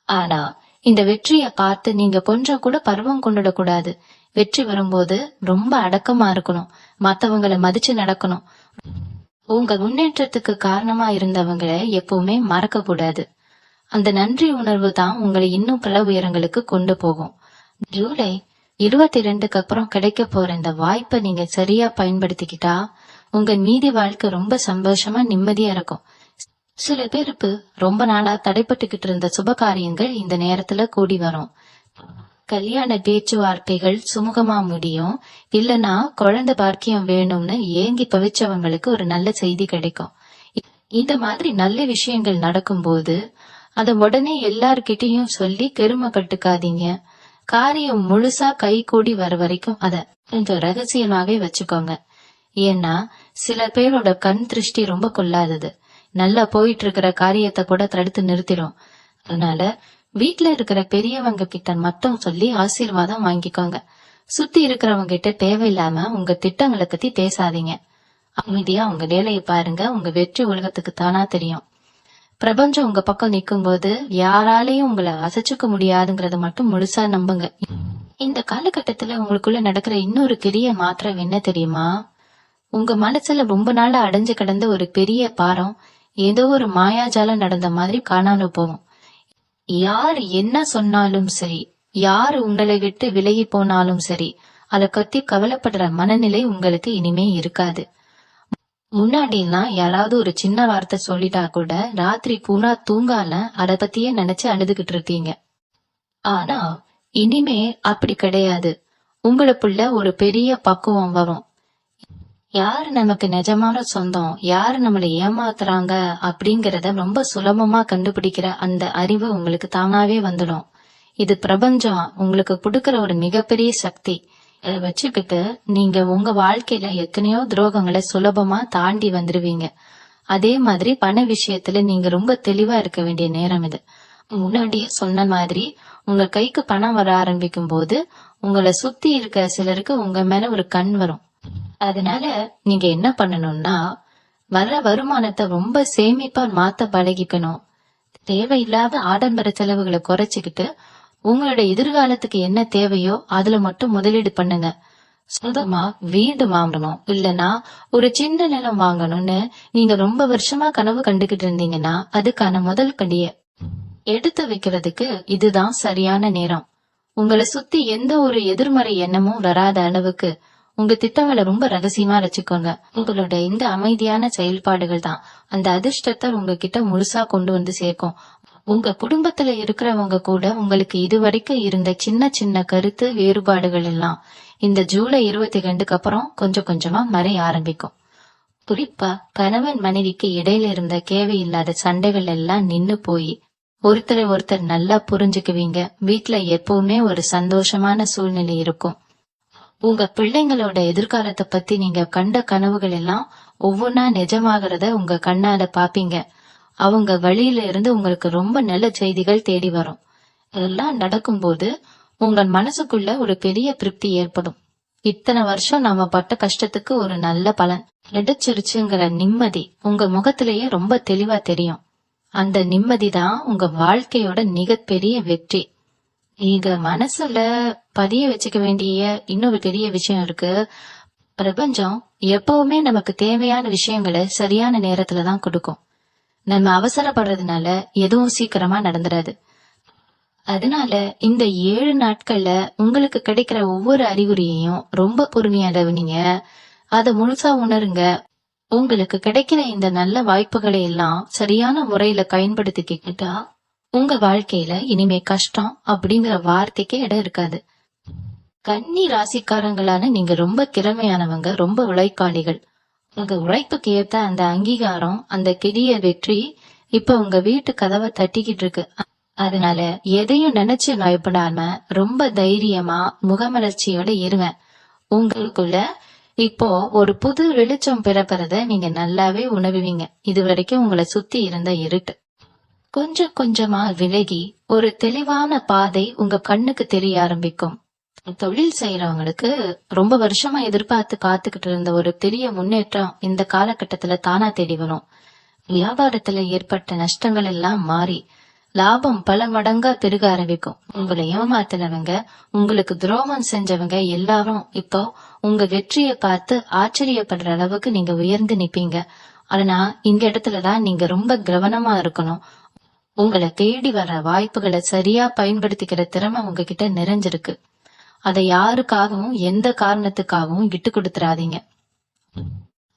ஆனா இந்த வெற்றிய பார்த்து நீங்க கொஞ்சம் கூட பருவம் கொண்டுட கூடாது. வெற்றி வரும்போது ரொம்ப அடக்கமா இருக்கணும், மத்தவங்களை மதிச்சு நடக்கணும். உங்க முன்னேற்றத்துக்கு காரணமா இருந்தவங்களை எப்பவுமே மறக்க கூடாது. அந்த நன்றி உணர்வு தான் உங்களை இன்னும் பல உயரங்களுக்கு கொண்டு போகும். ஜூலை 22க்கு அப்புறம் கிடைக்க போற இந்த வாய்ப்பை நீங்க சரியா பயன்படுத்திக்கிட்டா உங்க மீதி வாழ்க்கை ரொம்ப சந்தோஷமா நிம்மதியா இருக்கும். சில பேருக்கு ரொம்ப நாளா தடைப்பட்டுக்கிட்டு இருந்த சுப காரியங்கள் இந்த நேரத்துல கூடி வரும். கல்யாண பேச்சுவார்த்தைகள் சுமூகமா முடியும். இல்லனா குழந்தை பாக்கியம் வேணும்னு ஏங்கி தவிச்சவங்களுக்கு ஒரு நல்ல செய்தி கிடைக்கும். இந்த மாதிரி நல்ல விஷயங்கள் நடக்கும் போது அத உடனே எல்லார்கிட்டையும் சொல்லி பெருமை கட்டுக்காதீங்க. காரியம் முழுசா கை கூடி வர வரைக்கும் அத கொஞ்சம் ரகசியமாவே வச்சுக்கோங்க. ஏன்னா சில பேரோட கண் திருஷ்டி ரொம்ப கொள்ளாதது. நல்லா போயிட்டு இருக்கிற காரியத்தை கூட தடுத்து நிறுத்திடும். அதனால வீட்டுல இருக்கிற பெரியவங்க கிட்ட மட்டும் சொல்லி ஆசீர்வாதம் வாங்கிக்கோங்க. சுத்தி இருக்கிறவங்க கிட்ட தேவையில்லாம உங்க திட்டங்களை பத்தி பேசாதீங்க. அமைதியா உங்க வேலையை பாருங்க. உங்க வெற்றி உலகத்துக்கு தானா தெரியும். பிரபஞ்சம் உங்க பக்கம் நிக்கும் போது யாராலையும் உங்களை அசைச்சுக்க முடியாதுங்கறத மட்டும் முழுசா நம்புங்க. இந்த காலகட்டத்துல உங்களுக்குள்ள நடக்கிற இன்னொரு பெரிய மாற்றம் என்ன தெரியுமா? உங்க மனசுல ரொம்ப நாளா அடைஞ்சு கிடந்த ஒரு பெரிய பாரம் ஏதோ ஒரு மாயாஜாலம் நடந்த மாதிரி காணாம போகும். யாரு என்ன சொன்னாலும் சரி, யாரு உங்களை விட்டு விலகி போனாலும் சரி, அதை பத்தி கவலைப்படுற மனநிலை உங்களுக்கு இனிமே இருக்காது. முன்னாடி எல்லாம் யாராவது ஒரு சின்ன வார்த்தை சொல்லிட்டா கூட ராத்திரி பூரா தூங்கால அத பத்தியே நினைச்சு அழுதுகிட்டு இருக்கீங்க. ஆனா இனிமே அப்படி கிடையாது. உங்களுக்குள்ள ஒரு பெரிய பக்குவம் வரும். யாரு நமக்கு நிஜமான சொந்தம், யாரு நம்மளை ஏமாத்துறாங்க அப்படிங்கறத ரொம்ப சுலபமா கண்டுபிடிக்கிற அந்த அறிவு உங்களுக்கு தானாவே வந்துடும். இது பிரபஞ்சம் உங்களுக்கு கொடுக்கற ஒரு மிகப்பெரிய சக்தி. அதை வச்சுக்கிட்டு நீங்க உங்க வாழ்க்கையில எத்தனையோ துரோகங்களை சுலபமா தாண்டி வந்துருவீங்க. அதே மாதிரி பண விஷயத்துல நீங்க ரொம்ப தெளிவா இருக்க வேண்டிய நேரம் இது. முன்னாடியே சொன்ன மாதிரி உங்க கைக்கு பணம் வர ஆரம்பிக்கும் போது உங்களை சுத்தி இருக்க சிலருக்கு உங்க மேல ஒரு கண் வரும். அதனால நீங்க என்ன பண்ணணும்னா வர்ற வருமானத்தை ரொம்ப சேமிப்பா மாத்த பழகிக்கணும். தேவையில்லாத ஆடம்பர செலவுகளை குறைச்சுக்கிட்டு உங்களோட எதிர்காலத்துக்கு என்ன தேவையோ அதுல மட்டும் முதலீடு பண்ணுங்க. சொந்தமா வீடு வாங்கணும், இல்லனா ஒரு சின்ன நிலம் வாங்கணும்னு நீங்க ரொம்ப வருஷமா கனவு கண்டுகிட்டு இருந்தீங்கன்னா அதுக்கான முதல் படிய எடுத்து வைக்கிறதுக்கு இதுதான் சரியான நேரம். உங்களை சுத்தி எந்த ஒரு எதிர்மறை எண்ணமும் வராத அளவுக்கு உங்க திட்டங்களை ரொம்ப ரகசியமா வச்சுக்கோங்க. உங்களோட இந்த அமைதியான செயல்பாடுகள் தான் அந்த அதிர்ஷ்டத்தை உங்ககிட்ட முழுசா கொண்டு வந்து சேர்க்கும். உங்க குடும்பத்துல இருக்கிறவங்க கூட உங்களுக்கு இதுவரைக்கும் இருந்த சின்ன சின்ன கருத்து வேறுபாடுகள் எல்லாம் இந்த ஜூலை 22க்கு அப்புறம் கொஞ்சம் கொஞ்சமா மறைய ஆரம்பிக்கும். குறிப்பா கணவன் மனைவிக்கு இடையில இருந்த தேவையில்லாத சண்டைகள் எல்லாம் நின்னு போய் ஒருத்தரை ஒருத்தர் நல்லா புரிஞ்சுக்குவீங்க. வீட்டுல எப்பவுமே ஒரு சந்தோஷமான சூழ்நிலை இருக்கும். உங்க பிள்ளைங்களோட எதிர்காலத்தை பத்தி நீங்க கண்ட கனவுகள் எல்லாம் ஒவ்வொன்னா நிஜமாகறத உங்க கண்ணால பாப்பீங்க. அவங்க வழியில இருந்து உங்களுக்கு ரொம்ப நல்ல செய்திகள் தேடி வரும். இதெல்லாம் நடக்கும்போது உங்க மனசுக்குள்ள ஒரு பெரிய திருப்தி ஏற்படும். இத்தனை வருஷம் நாம பட்ட கஷ்டத்துக்கு ஒரு நல்ல பலன் கிடைச்சிருச்சுங்கிற நிம்மதி உங்க முகத்திலேயே ரொம்ப தெளிவா தெரியும். அந்த நிம்மதி தான் உங்க வாழ்க்கையோட மிகப்பெரிய வெற்றி. நீங்க மனசுல பதிய வச்சுக்க வேண்டிய இன்னொரு பெரிய விஷயம் இருக்கு. பிரபஞ்சம் எப்பவுமே நமக்கு தேவையான விஷயங்களை சரியான நேரத்துலதான் கொடுக்கும். நம்ம அவசரப்படுறதுனால எதுவும் சீக்கிரமா நடந்துடாது. அதனால இந்த 7 நாட்கள்ல உங்களுக்கு கிடைக்கிற ஒவ்வொரு அறிகுறியையும் ரொம்ப பொறுமையா கவனிங்க. அதை முழுசா உணருங்க. உங்களுக்கு கிடைக்கிற இந்த நல்ல வாய்ப்புகளை எல்லாம் சரியான முறையில பயன்படுத்திக்கிட்டா உங்க வாழ்க்கையில இனிமே கஷ்டம் அப்படிங்கிற வார்த்தைக்கு இடம் இருக்காது. கன்னி ராசிக்காரங்களான நீங்க ரொம்ப திறமையானவங்க, ரொம்ப உழைப்பாளிகள். உங்க உழைப்புக்கு ஏத்த அந்த அங்கீகாரம், அந்த பெரிய வெற்றி இப்ப உங்க வீட்டு கதவை தட்டிக்கிட்டு இருக்கு. அதனால எதையும் நினைச்சு பயப்படாம ரொம்ப தைரியமா முகமலர்ச்சியோட இருங்க. உங்களுக்குள்ள இப்போ ஒரு புது வெளிச்சம் பிறப்பறத நீங்க நல்லாவே உணர்வீங்க. இது வரைக்கும் உங்களை சுத்தி இருந்த இருட்டு கொஞ்சம் கொஞ்சமா விலகி ஒரு தெளிவான பாதை உங்க கண்ணுக்கு தெரிய ஆரம்பிக்கும். தொழில் செய்யறவங்களுக்கு ரொம்ப வருஷமா எதிர்பார்த்து காத்துக்கிட்டு இருந்த ஒரு பெரிய முன்னேற்றம் இந்த காலகட்டத்துல தானா தேடி வரும். வியாபாரத்துல ஏற்பட்ட நஷ்டங்கள் எல்லாம் மாறி லாபம் பல மடங்கா பெருக ஆரம்பிக்கும். உங்களை ஏமாத்தினவங்க, உங்களுக்கு துரோகம் செஞ்சவங்க எல்லாரும் இப்போ உங்க வெற்றியை பார்த்து ஆச்சரியப்படுற அளவுக்கு நீங்க உயர்ந்து நிப்பீங்க. ஆனா இந்த இடத்துலதான் நீங்க ரொம்ப கவனமா இருக்கணும். உங்களை தேடி வர்ற வாய்ப்புகளை சரியா பயன்படுத்திக்கிற திறமை உங்ககிட்ட நிறைஞ்சிருக்கு. அதை யாருக்காகவும் எந்த காரணத்துக்காகவும் விட்டு கொடுத்துறாதீங்க.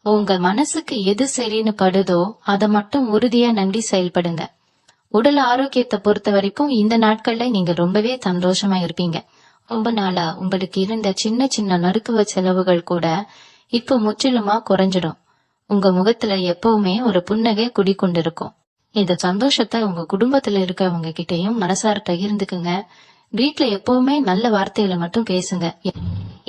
உங்க மனசுக்கு எது சரின்னு படுதோ அதை மட்டும் உறுதியா நம்பி செயல்படுங்க. உடல் ஆரோக்கியத்தை பொறுத்த வரைக்கும் இந்த நாட்கள்ல நீங்க ரொம்பவே சந்தோஷமா இருப்பீங்க. ரொம்ப நாளா உங்களுக்கு இருந்த சின்ன சின்ன மருத்துவ செலவுகள் கூட இப்போ முற்றிலுமா குறைஞ்சிடும். உங்க முகத்துல எப்பவுமே ஒரு புன்னகை குடிக்கொண்டிருக்கும். இந்த சந்தோஷத்தை உங்க குடும்பத்துல இருக்கவங்க கிட்டையும் மனசார பகிர்ந்துக்குங்க. வீட்டுல எப்பவுமே நல்ல வார்த்தைகளை மட்டும் பேசுங்க.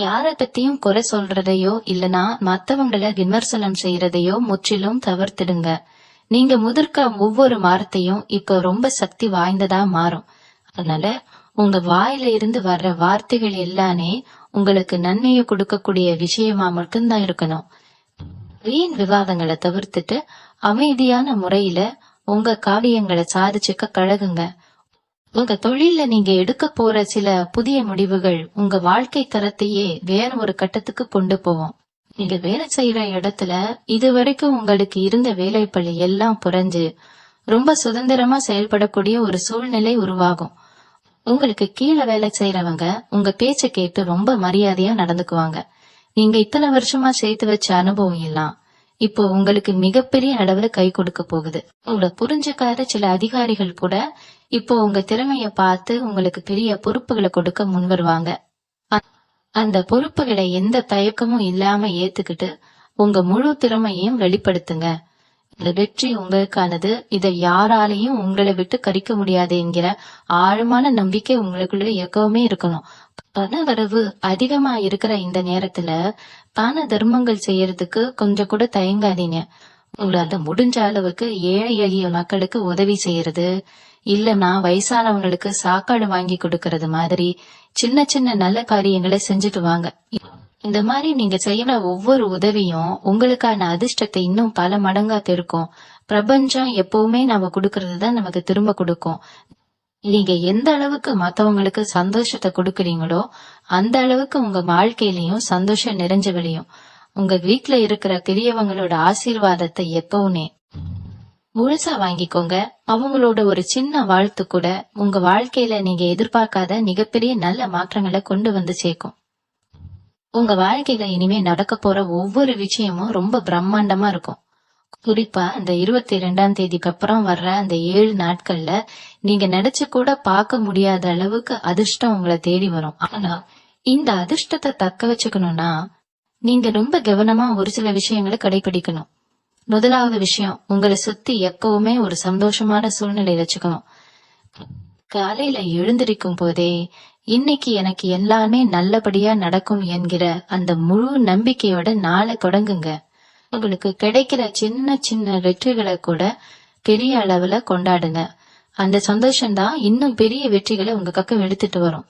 யார பத்தியும் குறை சொல்றதையோ இல்லனா மத்தவங்களை விமர்சனம் செய்யறதையோ முற்றிலும் தவிர்த்திடுங்க. நீங்க முதிர்க்க ஒவ்வொரு வார்த்தையும் இப்ப ரொம்ப சக்தி வாய்ந்ததா மாறும். அதனால உங்க வாயில இருந்து வர்ற வார்த்தைகள் எல்லாமே உங்களுக்கு நன்மையை கொடுக்கக்கூடிய விஷயமா மட்டும்தான் இருக்கணும். வீண் விவாதங்களை தவிர்த்துட்டு அமைதியான முறையில உங்க காரியங்களை சாதிச்சுக்க கழகுங்க. உங்க தொழில நீங்க எடுக்க போற சில புதிய முடிவுகள் உங்க வாழ்க்கை தரத்தையே வேற ஒரு கட்டத்துக்கு கொண்டு போவோம். நீங்க வேலை செய்யற இடத்துல இதுவரைக்கும் உங்களுக்கு இருந்த வேலைப்பளி எல்லாம் குறைஞ்சு ரொம்ப சுதந்திரமா செயல்படக்கூடிய ஒரு சூழ்நிலை உருவாகும். உங்களுக்கு கீழே வேலை செய்யறவங்க உங்க பேச்ச கேட்டு ரொம்ப மரியாதையா நடந்துக்குவாங்க. நீங்க இத்தனை வருஷமா சேர்த்து வச்ச அனுபவம் எல்லாம் இப்போ உங்களுக்கு மிகப்பெரிய அளவுல கை கொடுக்க போகுது. உங்களை புரிஞ்சுக்காத சில அதிகாரிகள் கூட இப்போ உங்க திறமைய பார்த்து உங்களுக்கு பெரிய பொறுப்புகளை கொடுக்க முன் வருவாங்க. அந்த பொறுப்புகளை எந்த தயக்கமும் இல்லாம ஏத்துக்கிட்டு உங்க முழு திறமையையும் வெளிப்படுத்துங்க. இந்த வெற்றி உங்களுக்கானது. இதை யாராலையும் உங்களை விட்டு கறிக்க முடியாது என்கிற ஆழமான நம்பிக்கை உங்களுக்குள்ள எப்பவுமே இருக்கணும். பண வரவு அதிகமா இருக்கிற இந்த நேரத்துல தான தர்மங்கள் செய்யறதுக்கு கொஞ்சம் கூட தயங்காதீங்க. உங்களால முடிஞ்ச அளவுக்கு ஏழை எளிய மக்களுக்கு உதவி செய்யறது, இல்லன்னா வயசானவங்களுக்கு சாப்பாடு வாங்கி கொடுக்கறது மாதிரி சின்ன சின்ன நல்ல காரியங்களை செஞ்சுட்டு வாங்க. இந்த மாதிரி நீங்க செய்யற ஒவ்வொரு உதவியும் உங்களுக்கான அதிர்ஷ்டத்தை இன்னும் பல மடங்கா பெருக்கும். பிரபஞ்சம் எப்பவுமே நம்ம கொடுக்கறதுதான் நமக்கு திரும்ப கொடுக்கும். நீங்க எந்த அளவுக்கு மத்தவங்களுக்கு சந்தோஷத்தை கொடுக்கறீங்களோ அந்த அளவுக்கு உங்க வாழ்க்கையிலயும் சந்தோஷம் நிறைஞ்சு விளையும். உங்க வீட்டுல இருக்கிற பெரியவங்களோட ஆசீர்வாதத்தை எப்பவுமே முழுசா வாங்கிக்கோங்க. அவங்களோட ஒரு சின்ன வாழ்த்து கூட உங்க வாழ்க்கையில நீங்க எதிர்பார்க்காத மிகப்பெரிய நல்ல மாற்றங்களை கொண்டு வந்து சேர்க்கும். உங்க வாழ்க்கையில இனிமே நடக்க போற ஒவ்வொரு விஷயமும் ரொம்ப பிரம்மாண்டமா இருக்கும். குறிப்பா அந்த 22ஆம் தேதிக்கு அப்புறம் வர்ற அந்த 7 நாட்கள்ல நீங்க நினைச்சு கூட பார்க்க முடியாத அளவுக்கு அதிர்ஷ்டம் உங்களை தேடி வரும். ஆனா இந்த அதிர்ஷ்டத்தை தக்க வச்சுக்கணும்னா நீங்க ரொம்ப கவனமா ஒரு சில விஷயங்களை கடைபிடிக்கணும். முதலாவது விஷயம், உங்களை சுத்தி எப்பவுமே ஒரு சந்தோஷமான சூழ்நிலை வச்சுக்கணும். காலையில எழுந்திருக்கும் போதே இன்னைக்கு எனக்கு எல்லாமே நல்லபடியா நடக்கும் என்கிற அந்த முழு நம்பிக்கையோட நாளை தொடங்குங்க. உங்களுக்கு கிடைக்கிற சின்ன சின்ன வெற்றிகளை கூட பெரிய அளவுல கொண்டாடுங்க. அந்த சந்தோஷம்தான் இன்னும் பெரிய வெற்றிகளை உங்க பக்கம் எடுத்துட்டு வரும்.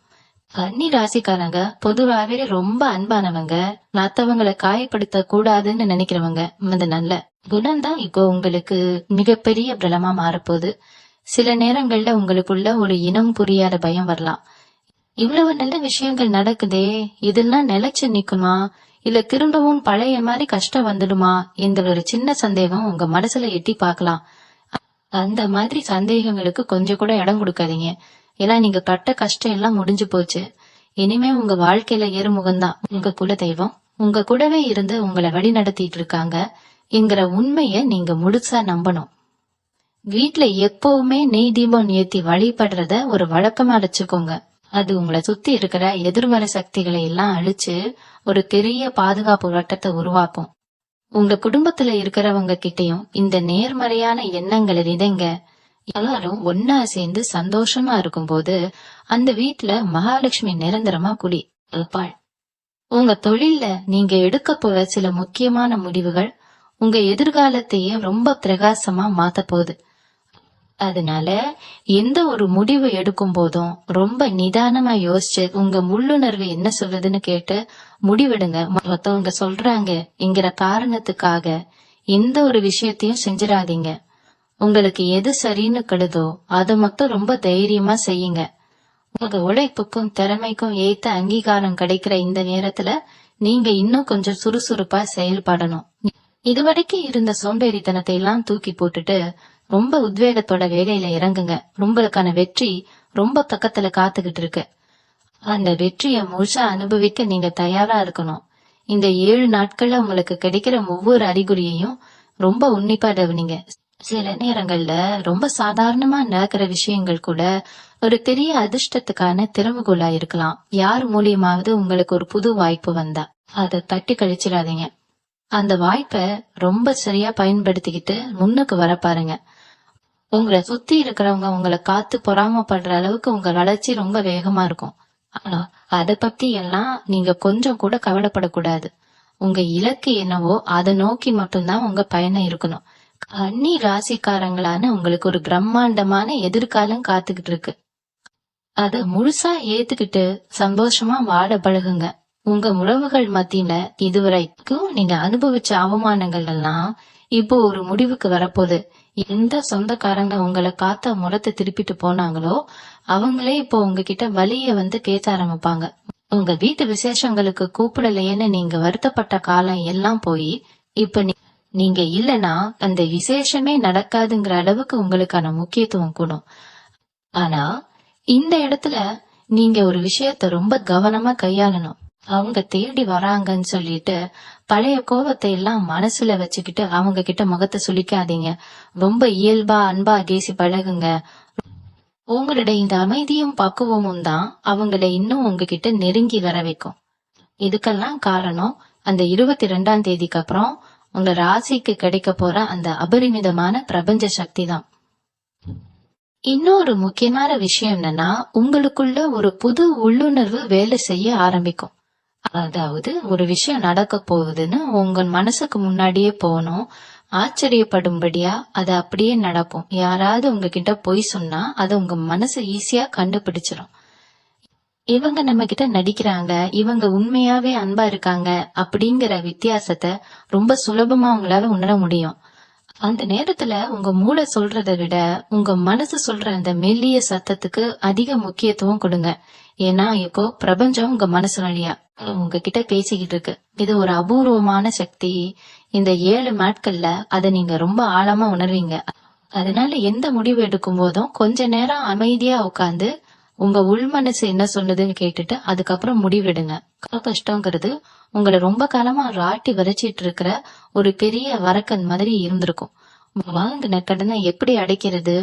கன்னி ராசிக்காரங்க பொதுவாகவே ரொம்ப அன்பானவங்க, மத்தவங்களை காயப்படுத்த கூடாதுன்னு நினைக்கிறவங்க. இந்த நல்ல குணம் தான் இப்போ உங்களுக்கு மிகப்பெரிய பலமா மாறப்போகுது. சில நேரங்கள்ல உங்களுக்குள்ள ஒரு இனம் புரியாத பயம் வரலாம். இவ்வளவு நல்ல விஷயங்கள் நடக்குதே, இதெல்லாம் நிலைச்சு நிக்குமா, இல்ல திரும்பவும் பழைய மாதிரி கஷ்டம் வந்துடுமா என்ற ஒரு சின்ன சந்தேகம் உங்க மனசுல எட்டி பார்க்கலாம். அந்த மாதிரி சந்தேகங்களுக்கு கொஞ்சம் கூட இடம் கொடுக்காதீங்க. ஏன்னா நீங்க பட்ட கஷ்டம் எல்லாம் முடிஞ்சு போச்சு. இனிமே உங்க வாழ்க்கையில ஏறுமுகம்தான். உங்க குல தெய்வம் உங்க கூடவே இருந்து உங்களை வழி நடத்திட்டு இருக்காங்க என்கிற உண்மைய நீங்க முழுசா நம்பணும். வீட்டுல எப்பவுமே நெய் தீபம் ஏத்தி வழிபடுறத ஒரு வழக்கமா வச்சுக்கோங்க. அது உங்களை சுத்தி இருக்கிற எதிர்மறை சக்திகளை எல்லாம் அழிச்சு ஒரு பெரிய பாதுகாப்பு வட்டத்தை உருவாக்கும். உங்க குடும்பத்துல இருக்கிறவங்க கிட்டையும் இந்த நேர்மறையான எண்ணங்களை விதைங்க. எல்லாரும் ஒன்னா சேர்ந்து சந்தோஷமா இருக்கும்போது அந்த வீட்டுல மகாலட்சுமி நிரந்தரமா குடி இருப்பாள். உங்க தொழில்ல நீங்க எடுக்க போற சில முக்கியமான முடிவுகள் உங்க எதிர்காலத்தையே ரொம்ப பிரகாசமா மாத்த போகுது. அதனால எந்த ஒரு முடிவு எடுக்கும் போதும் ரொம்ப நிதானமா யோசிச்சு உங்க உள்ளுணர்வு என்ன சொல்லுதுன்னு கேட்டு முடிவெடுங்க. மத்தவங்க சொல்றாங்க என்கிற காரணத்துக்காக எந்த ஒரு விஷயத்தையும் செஞ்சிடாதீங்க. உங்களுக்கு எது சரின்னு கழுதோ அதை மட்டும் ரொம்ப தைரியமா செய்யுங்க. உங்க உழைப்புக்கும் திறமைக்கும் ஏத்த அங்கீகாரம் கிடைக்கிற இந்த நேரத்துல நீங்க இன்னும் கொஞ்சம் சுறுசுறுப்பா செயல்படணும். இதுவரைக்கும் இருந்த சோம்பேறித்தனத்தை எல்லாம் தூக்கி போட்டுட்டு ரொம்ப உத்வேகத்தோட வேலையில இறங்குங்க. உங்களுக்கான வெற்றி ரொம்ப பக்கத்துல காத்துக்கிட்டு இருக்கு. அந்த வெற்றிய முழுசா அனுபவிக்க நீங்க தயாரா இருக்கணும். இந்த 7 நாட்கள்ல உங்களுக்கு கிடைக்கிற ஒவ்வொரு அறிகுறியையும் ரொம்ப உன்னிப்பா கவனிங்க. சில நேரங்கள்ல ரொம்ப சாதாரணமா நடக்கிற விஷயங்கள் கூட ஒரு பெரிய அதிர்ஷ்டத்துக்கான திறவுகோலா இருக்கலாம். யார் மூலியமாவது உங்களுக்கு ஒரு புது வாய்ப்பு வந்தா அதை தட்டி கழிச்சிடாதீங்க. அந்த வாய்ப்பை ரொம்ப சரியா பயன்படுத்திக்கிட்டு முன்னுக்கு வர பாருங்க. உங்களை சுத்தி இருக்கிறவங்க உங்களை காத்து பொறாமப்படுற அளவுக்கு உங்க வளர்ச்சி ரொம்ப வேகமா இருக்கும். ஆனா அதை பத்தி எல்லாம் நீங்க கொஞ்சம் கூட கவலைப்படக்கூடாது. உங்க இலக்கு என்னவோ அதை நோக்கி மட்டும்தான் உங்க பயணம் இருக்கணும். கன்னி ராசிக்காரங்களான உங்களுக்கு ஒரு பிரம்மாண்டமான எதிர்காலம் காத்துக்கிட்டு இருக்கு. அத முழுசா ஏத்துக்கிட்டு சந்தோஷமா வாழ பழகுங்க. உங்க உறவுகள் மத்தியில இதுவரைக்கும் நீங்க அனுபவிச்ச அவமானங்கள் எல்லாம் இப்போ ஒரு முடிவுக்கு வரப்போகுது. எந்த சொந்தக்காரங்க உங்களை காத்த முறத்தை திருப்பிட்டு போனாங்களோ அவங்களே இப்போ உங்ககிட்ட வலிய வந்து பேச ஆரம்பிப்பாங்க. உங்க வீட்டு விசேஷங்களுக்கு கூப்பிடலையேன்னு நீங்க வருத்தப்பட்ட காலம் எல்லாம் போய் இப்ப நீங்க இல்லனா அந்த விசேஷமே நடக்காதுங்கிற அளவுக்கு உங்களுக்கான முக்கியத்துவம் கூடும். ஆனா இந்த இடத்துல நீங்க ஒரு விஷயத்த ரொம்ப கவனமா கையாளணும். அவங்க தேடி வராங்கன்னு சொல்லிட்டு பழைய கோபத்தை எல்லாம் மனசுல வச்சுக்கிட்டு அவங்க கிட்ட முகத்தை சுளிக்காதீங்க. ரொம்ப இயல்பா அன்பா பேசி பழகுங்க. உங்களுடைய இந்த அமைதியும் பக்குவமும் தான் அவங்களை இன்னும் உங்ககிட்ட நெருங்கி வர வைக்கும். இதுக்கெல்லாம் காரணம் அந்த 22ஆம் தேதிக்கு அப்புறம் உங்க ராசிக்கு கிடைக்க போற அந்த அபரிமிதமான பிரபஞ்ச சக்தி தான். இன்னொரு முக்கியமான விஷயம் என்னன்னா, உங்களுக்குள்ள ஒரு புது உள்ளுணர்வு வேலை செய்ய ஆரம்பிக்கும். அதாவது ஒரு விஷயம் நடக்க போகுதுன்னு உங்க மனசுக்கு முன்னாடியே போகணும். ஆச்சரியப்படும்படியா அது அப்படியே நடக்கும். யாராவது உங்ககிட்ட பொய் சொன்னா அதை உங்க மனசு ஈஸியா கண்டுபிடிச்சிடும். இவங்க நம்ம கிட்ட நடிக்கிறாங்க, இவங்க உண்மையாவே அன்பா இருக்காங்க அப்படிங்கிற வித்தியாசத்தை ரொம்ப சுலபமா உங்களால உணர முடியும். அந்த நேரத்துல உங்க மூளை சொல்றதை விட உங்க மனசு சொல்ற அந்த மெல்லிய சத்தத்துக்கு அதிக முக்கியத்துவம் கொடுங்க. ஏன்னா இப்போ பிரபஞ்சம் உங்க மனசு வழியா உங்ககிட்ட பேசிக்கிட்டு இருக்கு. இது ஒரு அபூர்வமான சக்தி. இந்த 7 நாட்கள்ல அதை நீங்க ரொம்ப ஆழமா உணர்வீங்க. அதனால எந்த முடிவு எடுக்கும் போதும் கொஞ்ச நேரம் அமைதியா உட்காந்து உங்க உள் மனசு என்ன சொல்லுதுன்னு கேட்டுட்டு அதுக்கப்புறம் முடிவெடுங்க. கஷ்டங்கிறது உங்களை ரொம்ப காலமா ராட்டி வரைச்சிட்டு இருக்கிற ஒரு பெரிய வரக்கன் மாதிரி இருந்திருக்கும். வாங்கின கடனை எப்படி அடைக்கிறது,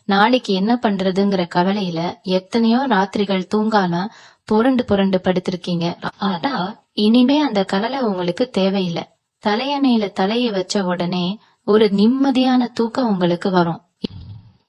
நாளைக்கு என்ன பண்றதுங்கிற கவலையில எத்தனையோ ராத்திரிகள் தூங்காம புரண்டு புரண்டு படுத்திருக்கீங்க. ஆனா இனிமே அந்த கவலை உங்களுக்கு தேவையில்லை. தலையணையில தலையை வச்ச உடனே ஒரு நிம்மதியான தூக்கம் உங்களுக்கு வரும்.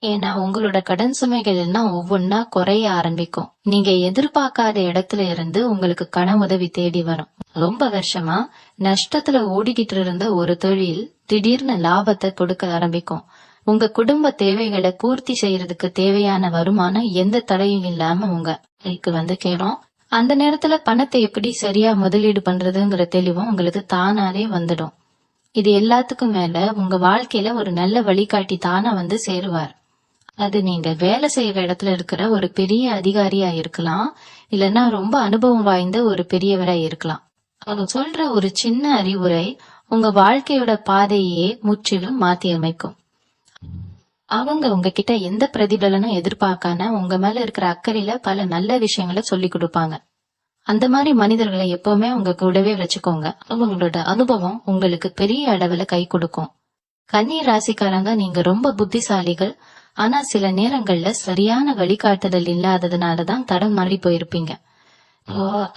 ஏன்னா உங்களோட கடன் சுமைகள் எல்லாம் ஒவ்வொன்னா குறைய ஆரம்பிக்கும். நீங்க எதிர்பார்க்காத இடத்துல இருந்து உங்களுக்கு கடன் உதவி தேடி வரும். ரொம்ப வருஷமா நஷ்டத்துல ஓடிக்கிட்டு இருந்த ஒரு தொழில் திடீர்னு லாபத்தை கொடுக்க ஆரம்பிக்கும். உங்க குடும்ப தேவைகளை பூர்த்தி செய்யறதுக்கு தேவையான வருமானம் எந்த தடையும் இல்லாம உங்க கைக்கு வந்து கேடும். அந்த நேரத்துல பணத்தை எப்படி சரியா முதலீடு பண்றதுங்கிற தெளிவும் உங்களுக்கு தானாலே வந்துடும். இது எல்லாத்துக்கும் மேல உங்க வாழ்க்கையில ஒரு நல்ல வழிகாட்டி தானா வந்து சேருவார். அது நீங்க வேலை செய்யற இடத்துல இருக்கிற ஒரு பெரிய அதிகாரியா இருக்கலாம், இல்லைன்னா ரொம்ப அனுபவம் வாய்ந்த ஒரு பெரியவரா இருக்கலாம். அவங்க சொல்ற ஒரு சின்ன அறிவுரை உங்க வாழ்க்கையோட பாதையே முற்றிலும் மாத்தி அமைக்கும். அவங்க உங்ககிட்ட எந்த பிரதிபலனும் எதிர்பார்க்காம உங்க மேல இருக்கிற அக்கறையில பல நல்ல விஷயங்களை சொல்லி கொடுப்பாங்க. அந்த மாதிரி மனிதர்களை எப்பவுமே உங்க கூடவே வச்சுக்கோங்க. அவங்களோட அனுபவம் உங்களுக்கு பெரிய அளவுல கை கொடுக்கும். கன்னி ராசிக்காரங்க, நீங்க ரொம்ப புத்திசாலிகள். ஆனா சில நேரங்கள்ல சரியான வழிகாட்டுதல் இல்லாததுனாலதான் தடம் மாறி போயிருப்பீங்க.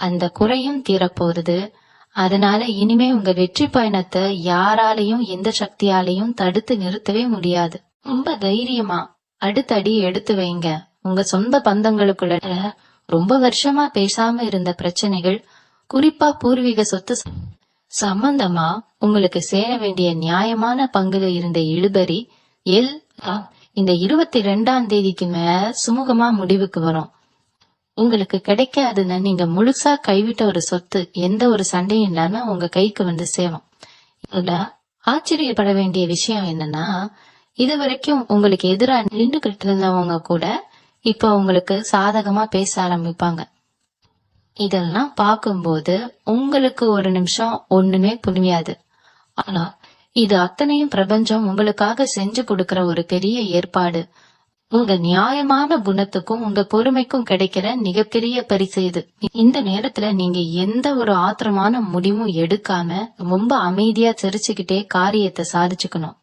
அந்த குறையும் தீரப்போகுது. அதனால இனிமே உங்க வெற்றி பயணத்தை யாராலையும் எந்த சக்தியாலையும் தடுத்து நிறுத்தவே முடியாது. ரொம்ப தைரியமா அடுத்த அடி எடுத்து வைங்க. உங்க சொந்த பந்தங்களுக்குள்ள ரொம்ப வருஷமா பேசாம இருந்த பிரச்சனைகள், குறிப்பா பூர்வீக சொத்து சம்பந்தமா உங்களுக்கு சேர வேண்டிய நியாயமான பங்குல இருந்த இழுபறி இந்த 22ஆம் தேதிக்கு மேல சுமூகமா முடிவுக்கு வரும். உங்களுக்கு கிடைக்காதுன்னு நீங்க முழுசா கைவிட்ட ஒரு சொத்து எந்த ஒரு சண்டையும் இல்லாம உங்க கைக்கு வந்து சேரும். இதுல ஆச்சரியப்பட வேண்டிய விஷயம் என்னன்னா, இது வரைக்கும் உங்களுக்கு எதிராக நின்றுகிட்டு இருந்தவங்க கூட இப்ப உங்களுக்கு சாதகமா பேச ஆரம்பிப்பாங்க. இதெல்லாம் பார்க்கும்போது உங்களுக்கு ஒரு நிமிஷம் ஒண்ணுமே புரியாது. ஆனா இது அத்தனையும் பிரபஞ்சம் உங்களுக்காக செஞ்சு கொடுக்கிற ஒரு பெரிய ஏற்பாடு. உங்க நியாயமான குணத்துக்கும் உங்க பொறுமைக்கும் கிடைக்கிற மிகப்பெரிய பரிசு இது. இந்த நேரத்துல நீங்க எந்த ஒரு ஆத்திரமான முடிவும் எடுக்காம ரொம்ப அமைதியா சிரிச்சுக்கிட்டே காரியத்தை சாதிச்சுக்கணும்.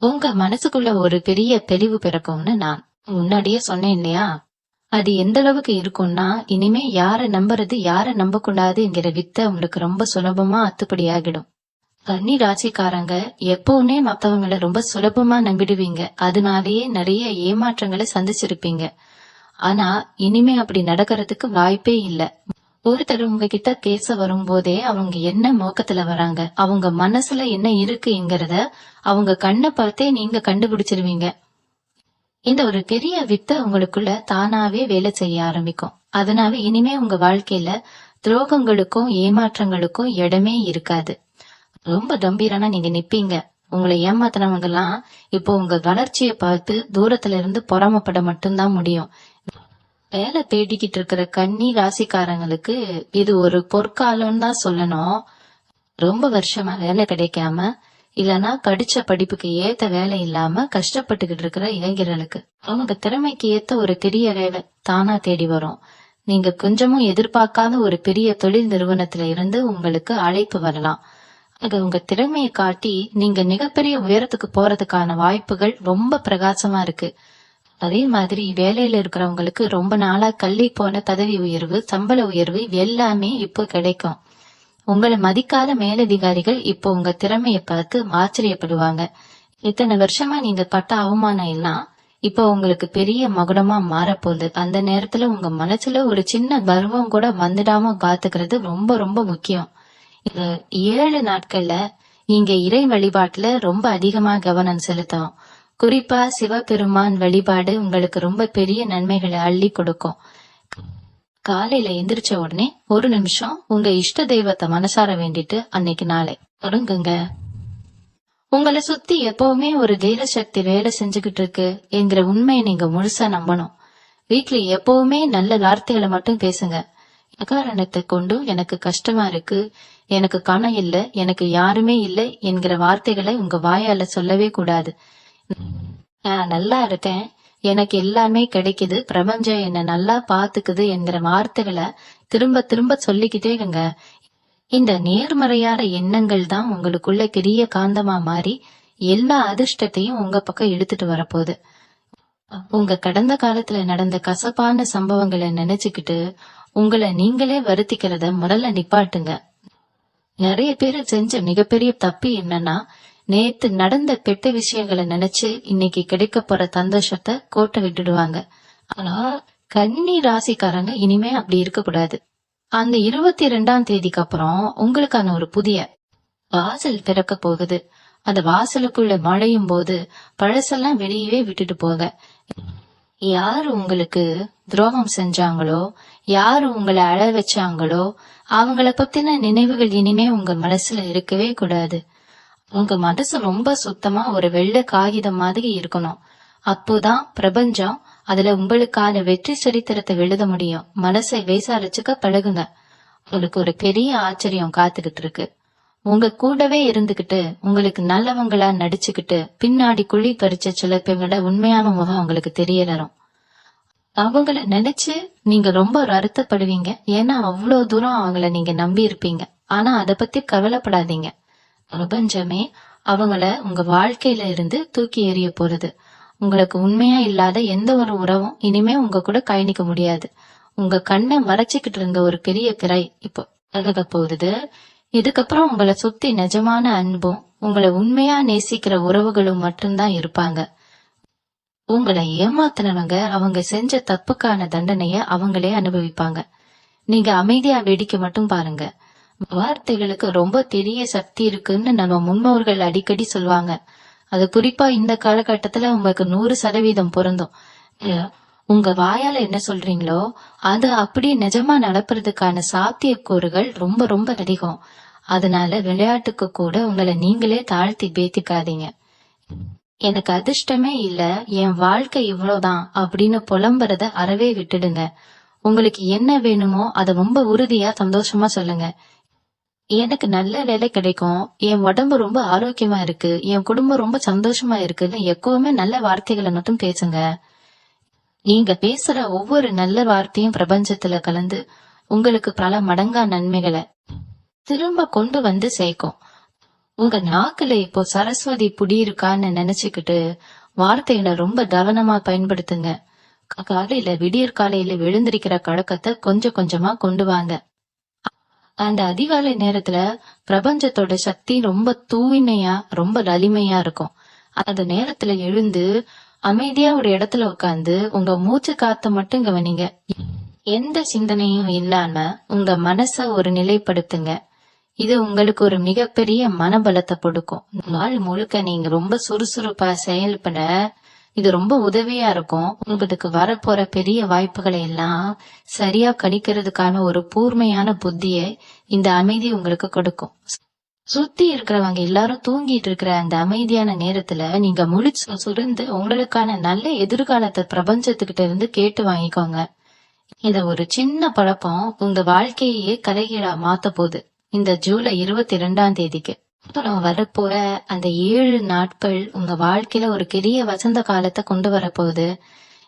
உங்க மனசுக்குள்ள ஒரு பெரிய தெளிவு பிறக்கும்னு நான் முன்னாடியே சொன்னேன் இல்லையா? அது எந்த அளவுக்கு இருக்கும்னா, இனிமே யார நம்புறது யார நம்ப கூடாதுங்கிற வித்தை உங்களுக்கு ரொம்ப சுலபமா அத்துப்படி ஆகிடும். கன்னி ராசிக்காரங்க எப்பவுமே மத்தவங்களை ரொம்ப சுலபமா நம்பிடுவீங்க. அதனாலேயே நிறைய ஏமாற்றங்களை சந்திச்சிருப்பீங்க. ஆனா இனிமே அப்படி நடக்கிறதுக்கு வாய்ப்பே இல்ல. ஒருத்தர் உங்ககிட்ட பேச வரும்போதே அவங்க என்ன நோக்கத்துல வராங்க, அவங்க மனசுல என்ன இருக்குங்கிறத அவங்க கண்ணை பார்த்தே நீங்க கண்டுபிடிச்சிருவீங்க. இந்த ஒரு பெரிய வித்தை உங்களுக்குள்ள தானாவே வேலை செய்ய ஆரம்பிக்கும். அதனால இனிமே உங்க வாழ்க்கையில துரோகங்களுக்கும் ஏமாற்றங்களுக்கும் இடமே இருக்காது. ரொம்ப கம்பீரனா நீங்க நிப்பீங்க. உங்களை ஏமாத்தினவங்க எல்லாம் இப்போ உங்க வளர்ச்சியை பார்த்து தூரத்துல இருந்து பொறாமப்பட மட்டும்தான் முடியும். வேலை தேடிக்கிட்டு இருக்கிற கன்னி ராசிக்காரங்களுக்கு இது ஒரு பொற்காலம்னு தான் சொல்லணும். ரொம்ப வருஷமா வேலை கிடைக்காம, இல்லனா படிச்ச படிப்புக்கு ஏத்த வேலை இல்லாம கஷ்டப்பட்டுக்கிட்டு இருக்கிற இளைஞர்களுக்கு அவங்க திறமைக்கு ஏத்த ஒரு பெரிய வேலை தானா தேடி வரும். நீங்க கொஞ்சமும் எதிர்பார்க்காத ஒரு பெரிய தொழில் நிறுவனத்துல இருந்து உங்களுக்கு அழைப்பு வரலாம். அது உங்க திறமையை காட்டி நீங்க மிகப்பெரிய உயரத்துக்கு போறதுக்கான வாய்ப்புகள் ரொம்ப பிரகாசமா இருக்கு. அதே மாதிரி வேலையில இருக்கிறவங்களுக்கு ரொம்ப நாளா கள்ளி போன பதவி உயர்வு, சம்பள உயர்வு எல்லாமே இப்போ கிடைக்கும். உங்களை மதிக்காத மேலதிகாரிகள் இப்போ உங்க திறமைய பார்த்து ஆச்சரியப்படுவாங்க. இத்தனை வருஷமா நீங்க பட்ட அவமானம் எல்லாம் இப்போ உங்களுக்கு பெரிய மகுடமா மாறப்போகுது. அந்த நேரத்துல உங்க மனசுல ஒரு சின்ன கர்வம் கூட வந்துடாம பாத்துக்கிறது ரொம்ப ரொம்ப முக்கியம். இந்த 7 நாட்கள்ல நீங்க இறை வழிபாட்டுல ரொம்ப அதிகமா கவனம் செலுத்தணும். குறிப்பா சிவபெருமான் வழிபாடு உங்களுக்கு ரொம்ப பெரிய நன்மைகளை அள்ளி கொடுக்கும். காலையில எந்திரிச்ச உடனே ஒரு நிமிஷம் உங்க இஷ்ட தெய்வத்தை மனசார வேண்டிட்டு அன்னைக்கு நாளை தொடங்குங்க. உங்களை சுத்தி எப்பவுமே ஒரு தெய்வ சக்தி வேலை செஞ்சுக்கிட்டு இருக்கு என்கிற உண்மையை நீங்க முழுசா நம்பணும். வீட்டுல எப்பவுமே நல்ல வார்த்தைகளை மட்டும் பேசுங்க. அகாரணத்தை கொண்டு எனக்கு கஷ்டமா இருக்கு, எனக்கு கணம் இல்ல, எனக்கு யாருமே இல்லை என்கிற வார்த்தைகளை உங்க வாயால சொல்லவே கூடாது. நான் நல்லா இருக்கேன், எனக்கு எல்லாமே கிடைக்குது, பிரபஞ்சம் என்ன நல்லா பாத்துக்குது என்கிற வார்த்தைகளை திரும்ப திரும்ப சொல்லிக்கிட்டே இருங்க. இந்த நேர்மறையான எண்ணங்கள் தான் உங்களுக்குள்ள பெரிய காந்தமா மாறி எல்லா அதிர்ஷ்டத்தையும் உங்க பக்கம் எடுத்துட்டு வரப்போகுது. உங்க கடந்த காலத்துல நடந்த கசப்பான சம்பவங்களை நினைச்சுக்கிட்டு உங்களை நீங்களே வருத்திக்கிறத முதல்ல நிப்பாட்டுங்க. நிறைய பேர் செஞ்ச மிகப்பெரிய தப்பு என்னன்னா, நேத்து நடந்த கெட்ட விஷயங்களை நினைச்சு இன்னைக்கு கிடைக்க போற சந்தோஷத்தை கோட்டை விட்டுடுவாங்க. ஆனா கன்னி ராசிக்காரங்க இனிமே அப்படி இருக்க கூடாது. அந்த 22ஆம் தேதிக்கு அப்புறம் உங்களுக்கான ஒரு புதிய வாசல் திறக்க போகுது. அந்த வாசலுக்குள்ள நுழையும் போது பழசெல்லாம் வெளியவே விட்டுட்டு போக. யாரு உங்களுக்கு துரோகம் செஞ்சாங்களோ, யாரு உங்களை அழ வச்சாங்களோ, அவங்கள பத்தின நினைவுகள் இனிமே உங்க மனசுல இருக்கவே கூடாது. உங்க மனசு ரொம்ப சுத்தமா ஒரு வெள்ளை காகிதம் மாதிரி இருக்கணும். அப்போதான் பிரபஞ்சம் அதுல உங்களுக்கான வெற்றி சரித்திரத்தை எழுத முடியும். மனசை விசாரிச்சுக்க பழகுங்க. உங்களுக்கு ஒரு பெரிய ஆச்சரியம் காத்துக்கிட்டு இருக்கு. உங்க கூடவே இருந்துகிட்டு உங்களுக்கு நல்லவங்களா நடிச்சுக்கிட்டு பின்னாடி குழி பறிச்ச சில பேரோட உண்மையான முகம் உங்களுக்கு தெரிய வரும். அவங்கள நினைச்சு நீங்க ரொம்ப வருத்தப்படுவீங்க. ஏன்னா அவ்வளவு தூரம் அவங்கள நீங்க நம்பி இருப்பீங்க. ஆனா அத பத்தி கவலைப்படாதீங்க. பிரபஞ்சமே அவங்கள உங்க வாழ்க்கையில இருந்து தூக்கி எறிய போறது. உங்களுக்கு உண்மையா இல்லாத எந்த ஒரு உறவும் இனிமே உங்க கூட பயணிக்க முடியாது. உங்க கண்ணை மறைச்சுக்கிட்டு இருந்த ஒரு பெரிய திரை இப்போ விலக போகுது. இதுக்கப்புறம் உங்களை சுத்தி நிஜமான அன்பும் உங்களை உண்மையா நேசிக்கிற உறவுகளும் மட்டும்தான் இருப்பாங்க. உங்களை ஏமாத்தினவங்க அவங்க செஞ்ச தப்புக்கான தண்டனைய அவங்களே அனுபவிப்பாங்க. நீங்க அமைதியா வேடிக்கை மட்டும் பாருங்க. வார்த்தைகளுக்கு ரொம்ப பெரிய சக்தி இருக்குன்னு நம்ம முன்னோர்கள் அடிக்கடி சொல்லுவாங்க. அது குறிப்பா இந்த காலகட்டத்துல உங்களுக்கு 100% பொருந்தும். உங்க வாயால என்ன சொல்றீங்களோ அது அப்படியே நிஜமா நடப்புறதுக்கான சாத்தியக்கூறுகள் ரொம்ப ரொம்ப அதிகம். அதனால விளையாட்டுக்கு கூட உங்களை நீங்களே தாழ்த்தி பேத்திக்காதீங்க. எனக்கு அதிர்ஷ்டமே இல்ல, என் வாழ்க்கை இவ்வளவுதான் அப்படின்னு புலம்புறத அறவே விட்டுடுங்க. உங்களுக்கு என்ன வேணுமோ அதை ரொம்ப உறுதியா சந்தோஷமா சொல்லுங்க. எனக்கு நல்ல வேலை கிடைக்கும், என் உடம்பு ரொம்ப ஆரோக்கியமா இருக்கு, என் குடும்பம் ரொம்ப சந்தோஷமா இருக்குன்னு எப்பவுமே நல்ல வார்த்தைகளை மட்டும் பேசுங்க. நீங்க பேசுற ஒவ்வொரு நல்ல வார்த்தையும் பிரபஞ்சத்துல கலந்து உங்களுக்கு பல மடங்கா நன்மைகளை திரும்ப கொண்டு வந்து சேர்க்கும். உங்க நாக்குல இப்போ சரஸ்வதி புடி இருக்கான்னு நினைச்சுக்கிட்டு வார்த்தைகளை ரொம்ப கவனமா பயன்படுத்துங்க. காலையில விடியற் காலையில எழுந்திருக்கிற பழக்கத்தை கொஞ்சம் கொஞ்சமா கொண்டு வாங்க. அந்த அதிகாலை நேரத்துல பிரபஞ்சத்தோட சக்தி ரொம்ப தூய்மையா ரொம்ப வலிமையா இருக்கும். அந்த நேரத்துல எழுந்து அமைதியா ஒரு இடத்துல உட்கார்ந்து உங்க மூச்சு காத்த மட்டும் கவனிங்க. எந்த சிந்தனையும் இல்லாம உங்க மனச ஒரு நிலைப்படுத்துங்க. இது உங்களுக்கு ஒரு மிகப்பெரிய மனபலத்தை கொடுக்கும். நாள் முழுக்க நீங்க ரொம்ப சுறுசுறுப்பா செயல்பட இது ரொம்ப உதவியா இருக்கும். உங்களுக்கு வரப்போற பெரிய வாய்ப்புகளை எல்லாம் சரியா கணிக்கிறதுக்கான ஒரு கூர்மையான புத்தியை இந்த அமைதி உங்களுக்கு கொடுக்கும். சுத்தி இருக்கிறவங்க எல்லாரும் தூங்கிட்டு இருக்கிற அந்த அமைதியான நேரத்துல நீங்க முழிச்சு சுருந்து உங்களுக்கான நல்ல எதிர்காலத்தை பிரபஞ்சத்துக்கிட்ட இருந்து கேட்டு வாங்கிக்கோங்க. இத ஒரு சின்ன பழக்கம் உங்க வாழ்க்கையே தலைகீழா மாத்த போகுது. இந்த ஜூலை 22ஆம் தேதிக்கு அப்புறம் வரப்போற அந்த 7 நாட்கள் உங்க வாழ்க்கையில ஒரு பெரிய வசந்த காலத்தை கொண்டு வரப்போகுது.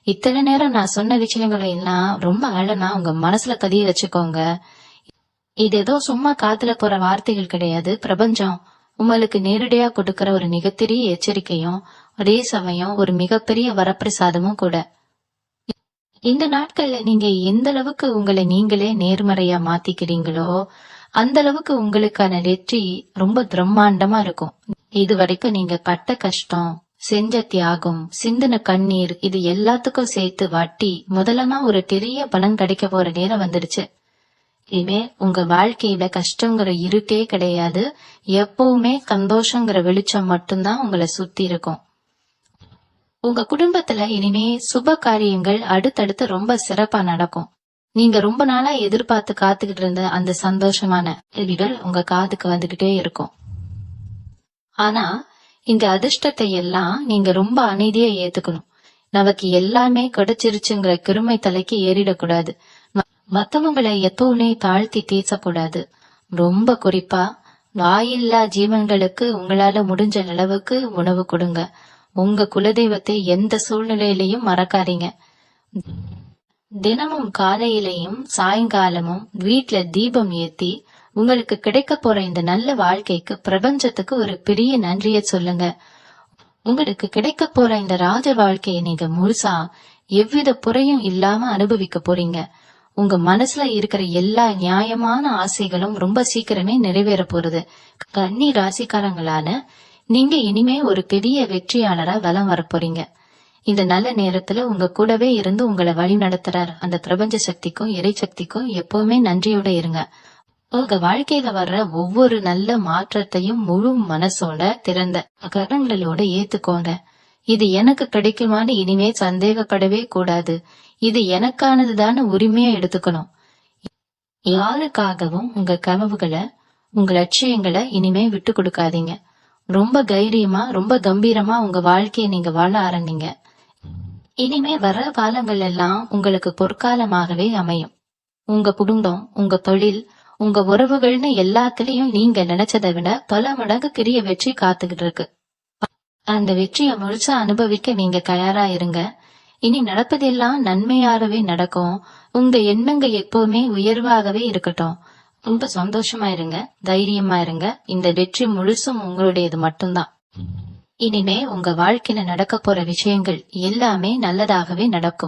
இத்தனை நேரம் நான் சொன்ன விஷயங்களை எல்லாம் ரொம்ப ஆழமா உங்க மனசுல பதிய வச்சுக்கோங்க. இது ஏதோ சும்மா காத்துல போற வார்த்தைகள் கிடையாது. பிரபஞ்சம் உங்களுக்கு நேரடியா கொடுக்கிற ஒரு மிகப்பெரிய எச்சரிக்கையும் அதே சமயம் ஒரு மிகப்பெரிய வரப்பிரசாதமும் கூட. இந்த நாட்கள்ல நீங்க எந்த அளவுக்கு உங்களை நீங்களே நேர்மறையா மாத்திக்கிறீங்களோ அந்த அளவுக்கு உங்களுக்கான வெற்றி ரொம்ப பிரம்மாண்டமா இருக்கும். இது வரைக்கும் நீங்க பட்ட கஷ்டம், செஞ்ச தியாகம், சிந்தின கண்ணீர் இது எல்லாத்துக்கும் சேர்த்து வட்டி முதலமா ஒரு பெரிய பலன் கிடைக்க போற நேரம் வந்துடுச்சு. இனிமே உங்க வாழ்க்கையில கஷ்டங்கிற இருட்டே கிடையாது. எப்பவுமே சந்தோஷங்கிற வெளிச்சம் மட்டும்தான் உங்களை சுத்தி இருக்கும். உங்க குடும்பத்துல இனிமே சுப காரியங்கள் அடுத்தடுத்து ரொம்ப சிறப்பா நடக்கும். நீங்க ரொம்ப நாளா எதிர்பார்த்து காத்துக்கிட்டு இருந்த அந்த சந்தோஷமான கேள்விகள் உங்க காதுக்கு வந்துகிட்டே இருக்கும். ஆனா இந்த அதிர்ஷ்டத்தை எல்லாம் நீங்க ரொம்ப அமைதியா ஏத்துக்கணும். நமக்கு எல்லாமே கிடைச்சிருச்சுங்கிற பெருமை தலைக்கு ஏறிடக்கூடாது. மத்தவங்களை எப்பவுமே தாழ்த்தி பேசக்கூடாது. ரொம்ப குறிப்பா வாயில்லா ஜீவன்களுக்கு உங்களால முடிஞ்ச அளவுக்கு உணவு கொடுங்க. உங்க குலதெய்வத்தை எந்த சூழ்நிலையிலையும் மறக்காதீங்க. தினமும் காலையிலையும் சாயங்காலமும் வீட்ல தீபம் ஏத்தி உங்களுக்கு கிடைக்க போற இந்த நல்ல வாழ்க்கைக்கு பிரபஞ்சத்துக்கு ஒரு பெரிய நன்றியை சொல்லுங்க. உங்களுக்கு கிடைக்க போற இந்த ராஜ வாழ்க்கையை நீங்க முழுசா எவ்வித குறையும் இல்லாம அனுபவிக்க போறீங்க. உங்க மனசுல இருக்கிற எல்லா நியாயமான ஆசைகளும் ரொம்ப சீக்கிரமே நிறைவேற போறது. கன்னி ராசிக்காரங்களான நீங்க இனிமே ஒரு பெரிய வெற்றியாளரா வலம் வர போறீங்க. இந்த நல்ல நேரத்துல உங்க கூடவே இருந்து உங்களை வழி நடத்துறார் அந்த பிரபஞ்ச சக்திக்கும் இறை சக்திக்கும் எப்பவுமே நன்றியோட இருங்க. உங்க வாழ்க்கையில வர்ற ஒவ்வொரு நல்ல மாற்றத்தையும் முழு மனசோட திறந்த கரங்களோட ஏத்துக்கோங்க. இது எனக்கு கிடைக்குமான்னு இனிமே சந்தேகப்படவே கூடாது. இது எனக்கானதுதான உரிமையா எடுத்துக்கணும். யாருக்காகவும் உங்க கனவுகளை உங்க லட்சியங்களை இனிமே விட்டு கொடுக்காதீங்க. ரொம்ப தைரியமா ரொம்ப கம்பீரமா உங்க வாழ்க்கையை நீங்க வாழ ஆரம்பிங்க. இனிமே வர்ற காலங்கள் எல்லாம் உங்களுக்கு பொற்காலமாகவே அமையும். உங்க குடும்பம், உங்க தொழில், உங்க உறவுகள்னு எல்லாத்துலயும் நீங்க நினைச்சதை விட பல மடங்கு பெரிய வெற்றி காத்துக்கிட்டு இருக்கு. அந்த வெற்றியை முழுசா அனுபவிக்க நீங்க தயாரா இருங்க. இனி நடப்பதெல்லாம் நன்மையாகவே நடக்கும். உங்க எண்ணங்க எப்பவுமே உயர்வாகவே இருக்கட்டும். ரொம்ப சந்தோஷமா இருங்க, தைரியமா இருங்க. இந்த வெற்றி முழுசும் உங்களுடையது மட்டும்தான். இனிமே உங்க வாழ்க்கையில நடக்க போற விஷயங்கள் எல்லாமே நல்லதாகவே நடக்கும்.